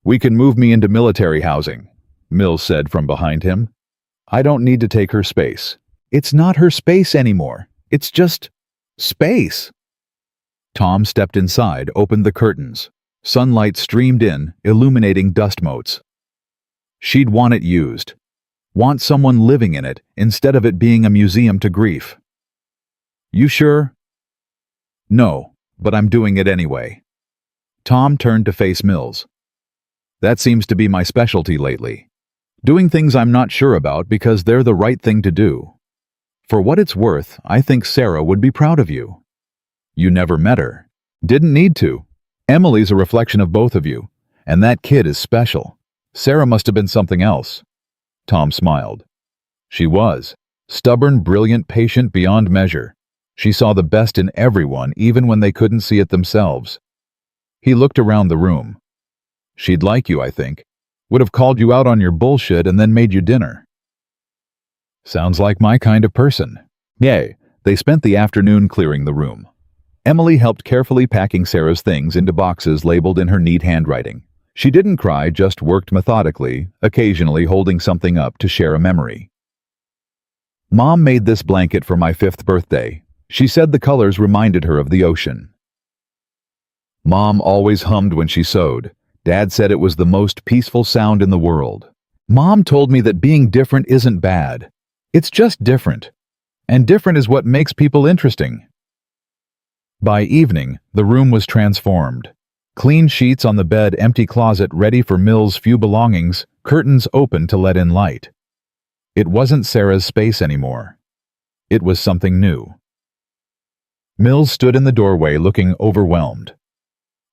"We can move me into military housing," Mills said from behind him. "I don't need to take her space." "It's not her space anymore. It's just space." Tom stepped inside, opened the curtains. Sunlight streamed in, illuminating dust motes. She'd want it used. Want someone living in it, instead of it being a museum to grief. "You sure?" "No, but I'm doing it anyway." Tom turned to face Mills. "That seems to be my specialty lately. Doing things I'm not sure about because they're the right thing to do. For what it's worth, I think Sarah would be proud of you. You never met her. Didn't need to. Emily's a reflection of both of you, and that kid is special. Sarah must have been something else." Tom smiled. "She was. Stubborn, brilliant, patient beyond measure. She saw the best in everyone, even when they couldn't see it themselves." He looked around the room. "She'd like you, I think. Would have called you out on your bullshit and then made you dinner." "Sounds like my kind of person." Yay. They spent the afternoon clearing the room. Emily helped carefully packing Sarah's things into boxes labeled in her neat handwriting. She didn't cry, just worked methodically, occasionally holding something up to share a memory. "Mom made this blanket for my 5th birthday. She said the colors reminded her of the ocean." Mom always hummed when she sewed. Dad said it was the most peaceful sound in the world. "Mom told me that being different isn't bad. It's just different. And different is what makes people interesting." By evening, the room was transformed. Clean sheets on the bed, empty closet ready for Mills' few belongings, curtains open to let in light. It wasn't Sarah's space anymore. It was something new. Mills stood in the doorway looking overwhelmed.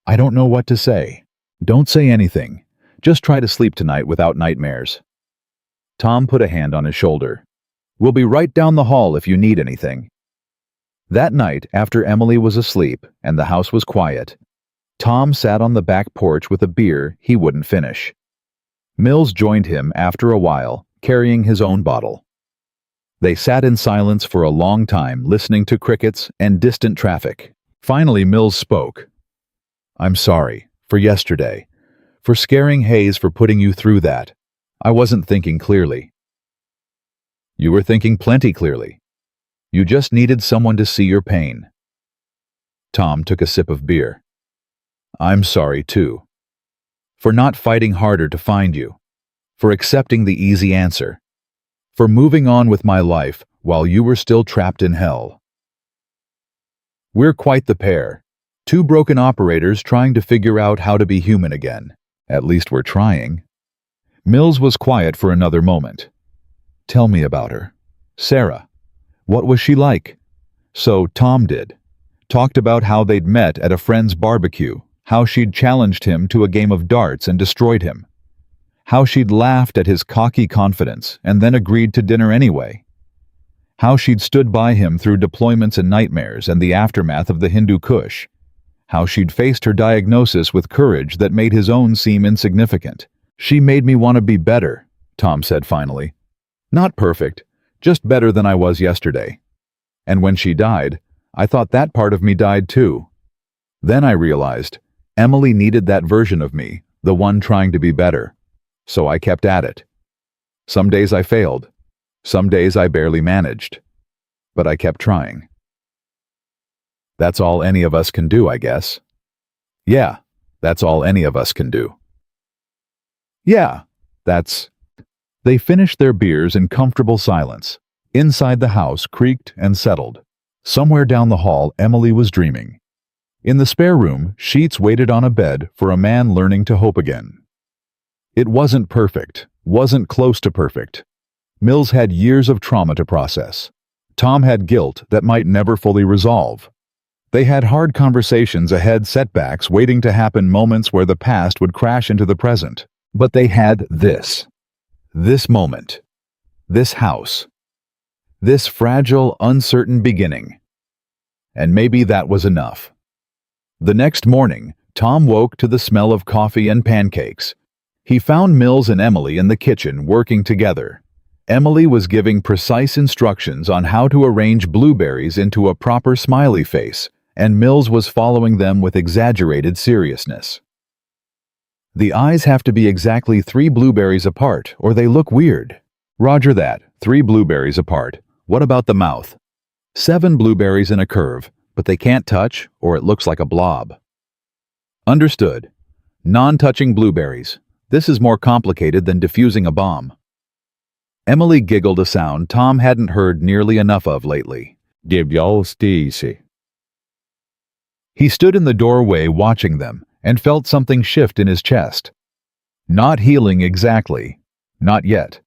"I don't know what to say." "Don't say anything. Just try to sleep tonight without nightmares." Tom put a hand on his shoulder. "We'll be right down the hall if you need anything." That night, after Emily was asleep and the house was quiet, Tom sat on the back porch with a beer he wouldn't finish. Mills joined him after a while, carrying his own bottle. They sat in silence for a long time, listening to crickets and distant traffic. Finally, Mills spoke. "I'm sorry, for yesterday, for scaring Hayes, for putting you through that. I wasn't thinking clearly." "You were thinking plenty clearly. You just needed someone to see your pain." Tom took a sip of beer. "I'm sorry, too. For not fighting harder to find you. For accepting the easy answer. For moving on with my life while you were still trapped in hell. We're quite the pair. 2 broken operators trying to figure out how to be human again. At least we're trying." Mills was quiet for another moment. "Tell me about her. Sarah. What was she like?" So Tom did. Talked about how they'd met at a friend's barbecue, how she'd challenged him to a game of darts and destroyed him. How she'd laughed at his cocky confidence and then agreed to dinner anyway. How she'd stood by him through deployments and nightmares and the aftermath of the Hindu Kush. How she'd faced her diagnosis with courage that made his own seem insignificant. "She made me want to be better," Tom said finally. "Not perfect, just better than I was yesterday. And when she died, I thought that part of me died too. Then I realized Emily needed that version of me, the one trying to be better. So I kept at it. Some days I failed. Some days I barely managed. But I kept trying. That's all any of us can do, I guess." "Yeah, that's all any of us can do." "Yeah, that's..." They finished their beers in comfortable silence. Inside the house creaked and settled. Somewhere down the hall, Emily was dreaming. In the spare room, sheets waited on a bed for a man learning to hope again. It wasn't perfect, wasn't close to perfect. Mills had years of trauma to process. Tom had guilt that might never fully resolve. They had hard conversations ahead, setbacks waiting to happen, moments where the past would crash into the present. But they had this moment, this house. This fragile, uncertain beginning. And maybe that was enough. The next morning, Tom woke to the smell of coffee and pancakes. He found Mills and Emily in the kitchen working together. Emily was giving precise instructions on how to arrange blueberries into a proper smiley face, and Mills was following them with exaggerated seriousness. The eyes have to be exactly 3 blueberries apart, or they look weird. Roger that, 3 blueberries apart. What about the mouth? 7 blueberries in a curve, but they can't touch, or it looks like a blob. Understood. Non-touching blueberries. This is more complicated than defusing a bomb. Emily giggled a sound Tom hadn't heard nearly enough of lately. Gibjolstisi. He stood in the doorway watching them and felt something shift in his chest. Not healing exactly. Not yet.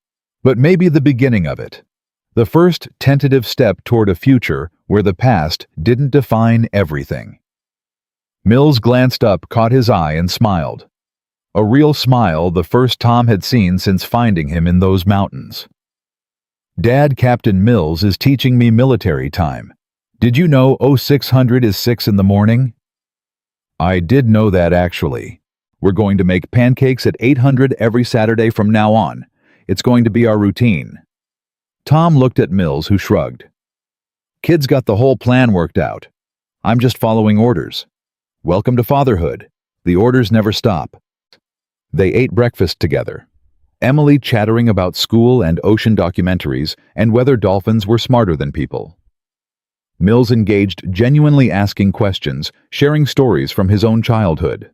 But maybe the beginning of it. The first tentative step toward a future where the past didn't define everything. Mills glanced up, caught his eye, and smiled. A real smile, the first Tom had seen since finding him in those mountains. Dad, Captain Mills is teaching me military time. Did you know 0600 is 6 in the morning? I did know that actually. We're going to make pancakes at 800 every Saturday from now on. It's going to be our routine. Tom looked at Mills, who shrugged. Kid's got the whole plan worked out. I'm just following orders. Welcome to fatherhood. The orders never stop. They ate breakfast together. Emily chattering about school and ocean documentaries and whether dolphins were smarter than people. Mills engaged, genuinely asking questions, sharing stories from his own childhood.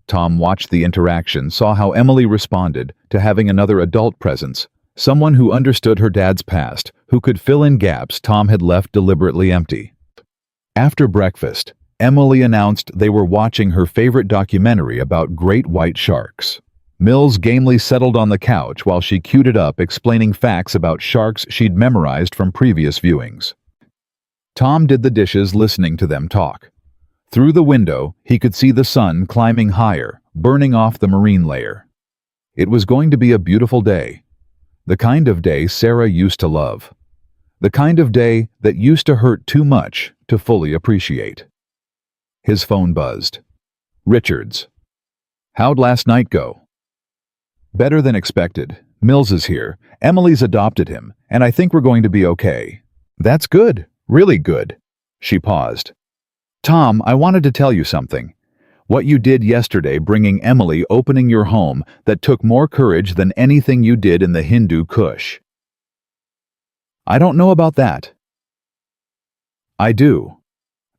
Tom watched the interaction, saw how Emily responded to having another adult presence, someone who understood her dad's past, who could fill in gaps Tom had left deliberately empty. After breakfast, Emily announced they were watching her favorite documentary about great white sharks. Mills gamely settled on the couch while she queued it up, explaining facts about sharks she'd memorized from previous viewings. Tom did the dishes, listening to them talk. Through the window, he could see the sun climbing higher, burning off the marine layer. It was going to be a beautiful day. The kind of day Sarah used to love. The kind of day that used to hurt too much to fully appreciate. His phone buzzed. Richards. How'd last night go? Better than expected. Mills is here. Emily's adopted him, and I think we're going to be okay. That's good. Really good. She paused. Tom, I wanted to tell you something. What you did yesterday, bringing Emily, opening your home, that took more courage than anything you did in the Hindu Kush. I don't know about that. I do.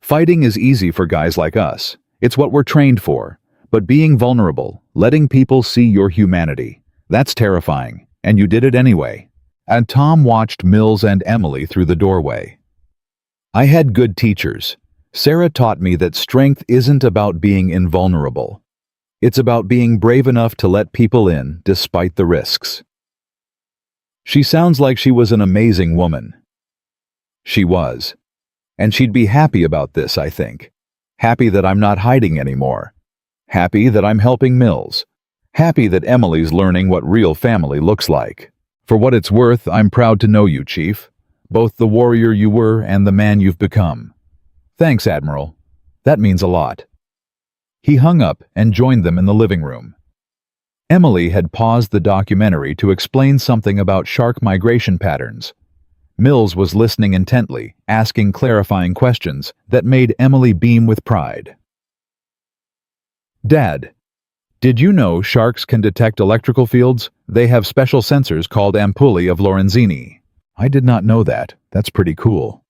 Fighting is easy for guys like us. It's what we're trained for. But being vulnerable, letting people see your humanity, that's terrifying, and you did it anyway. And Tom watched Mills and Emily through the doorway. I had good teachers. Sarah taught me that strength isn't about being invulnerable. It's about being brave enough to let people in despite the risks. She sounds like she was an amazing woman. She was. And she'd be happy about this, I think. Happy that I'm not hiding anymore. Happy that I'm helping Mills. Happy that Emily's learning what real family looks like. For what it's worth, I'm proud to know you, Chief. Both the warrior you were and the man you've become. Thanks, Admiral. That means a lot. He hung up and joined them in the living room. Emily had paused the documentary to explain something about shark migration patterns. Mills was listening intently, asking clarifying questions that made Emily beam with pride. Dad, did you know sharks can detect electrical fields? They have special sensors called ampulli of Lorenzini. I did not know that. That's pretty cool.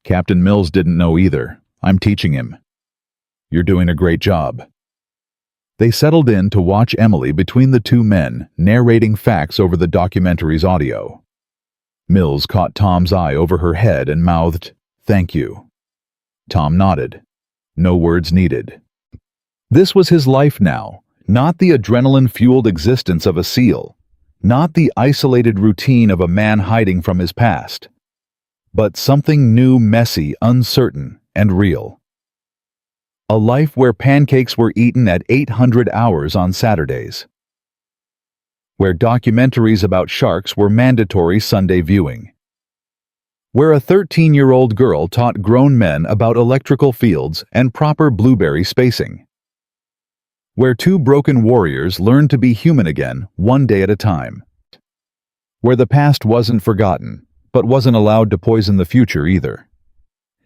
Captain Mills didn't know either. I'm teaching him. You're doing a great job. They settled in to watch Emily between the two men, narrating facts over the documentary's audio. Mills caught Tom's eye over her head and mouthed, "Thank you." Tom nodded. No words needed. This was his life now, not the adrenaline-fueled existence of a SEAL, not the isolated routine of a man hiding from his past, but something new, messy, uncertain, and real. A life where pancakes were eaten at 800 hours on Saturdays. Where documentaries about sharks were mandatory Sunday viewing. where a 13-year-old girl taught grown men about electrical fields and proper blueberry spacing, where two broken warriors learned to be human again, one day at a time, where the past wasn't forgotten, but wasn't allowed to poison the future either.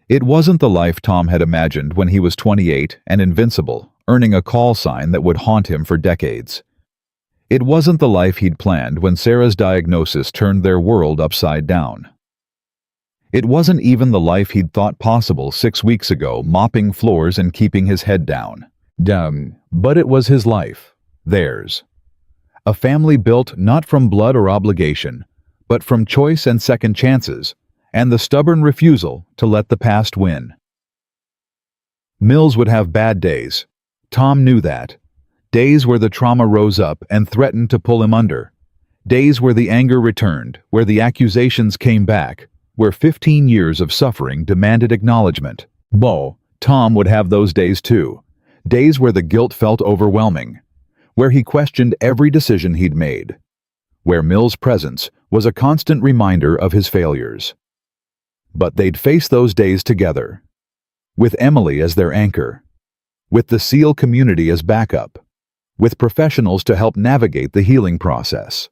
It wasn't the life Tom had imagined when he was 28 and invincible, earning a call sign that would haunt him for decades. It wasn't the life he'd planned when Sarah's diagnosis turned their world upside down. It wasn't even the life he'd thought possible 6 weeks ago, mopping floors and keeping his head down. But it was his life, theirs. A family built not from blood or obligation, but from choice and second chances, and the stubborn refusal to let the past win. Mills would have bad days. Tom knew that. Days where the trauma rose up and threatened to pull him under. Days where the anger returned, where the accusations came back, where 15 years of suffering demanded acknowledgement. Tom would have those days too. Days where the guilt felt overwhelming, where he questioned every decision he'd made, where Mills' presence was a constant reminder of his failures. But they'd face those days together, with Emily as their anchor, with the SEAL community as backup, with professionals to help navigate the healing process,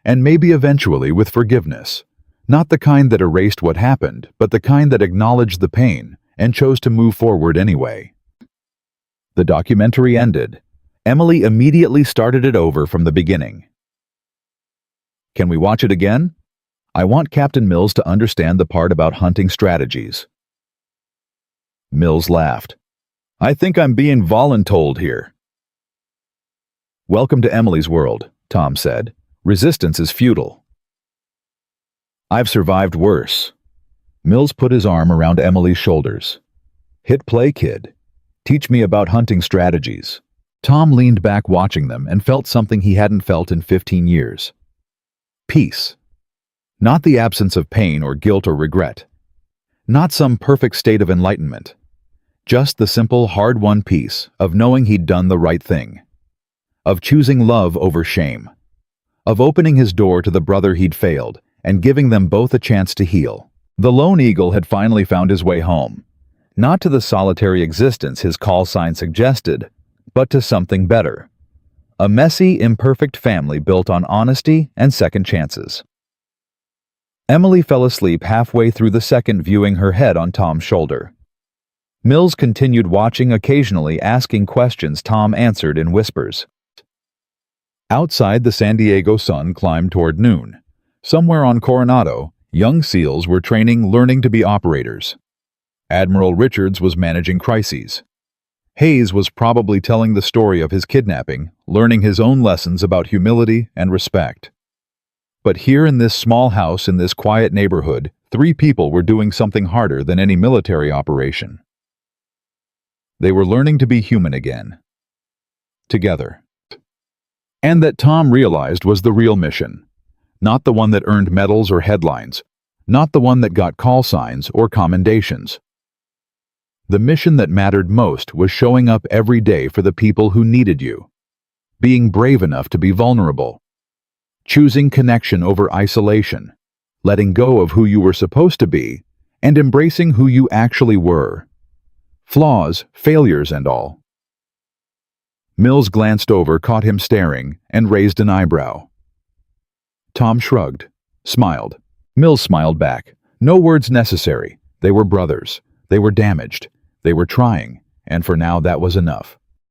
and maybe eventually with forgiveness, not the kind that erased what happened, but the kind that acknowledged the pain and chose to move forward anyway. The documentary ended. Emily immediately started it over from the beginning. Can we watch it again? I want Captain Mills to understand the part about hunting strategies. Mills laughed. I think I'm being voluntold here. Welcome to Emily's world, Tom said. Resistance is futile. I've survived worse. Mills put his arm around Emily's shoulders. Hit play, kid. Teach me about hunting strategies. Tom leaned back watching them and felt something he hadn't felt in 15 years. Peace. Not the absence of pain or guilt or regret. Not some perfect state of enlightenment. Just the simple, hard-won peace of knowing he'd done the right thing. Of choosing love over shame. Of opening his door to the brother he'd failed and giving them both a chance to heal. The lone eagle had finally found his way home. Not to the solitary existence his call sign suggested, but to something better. A messy, imperfect family built on honesty and second chances. Emily fell asleep halfway through the second, viewing her head on Tom's shoulder. Mills continued watching, occasionally asking questions Tom answered in whispers. Outside, the San Diego sun climbed toward noon. Somewhere on Coronado, young SEALs were training, learning to be operators. Admiral Richards was managing crises. Hayes was probably telling the story of his kidnapping, learning his own lessons about humility and respect. But here in this small house in this quiet neighborhood, 3 people were doing something harder than any military operation. They were learning to be human again. Together. And that Tom realized was the real mission. Not the one that earned medals or headlines. Not the one that got call signs or commendations. The mission that mattered most was showing up every day for the people who needed you. Being brave enough to be vulnerable. Choosing connection over isolation. Letting go of who you were supposed to be and embracing who you actually were. Flaws, failures, and all. Mills glanced over, caught him staring, and raised an eyebrow. Tom shrugged, smiled. Mills smiled back. No words necessary. They were brothers. They were damaged. They were trying, and for now that was enough.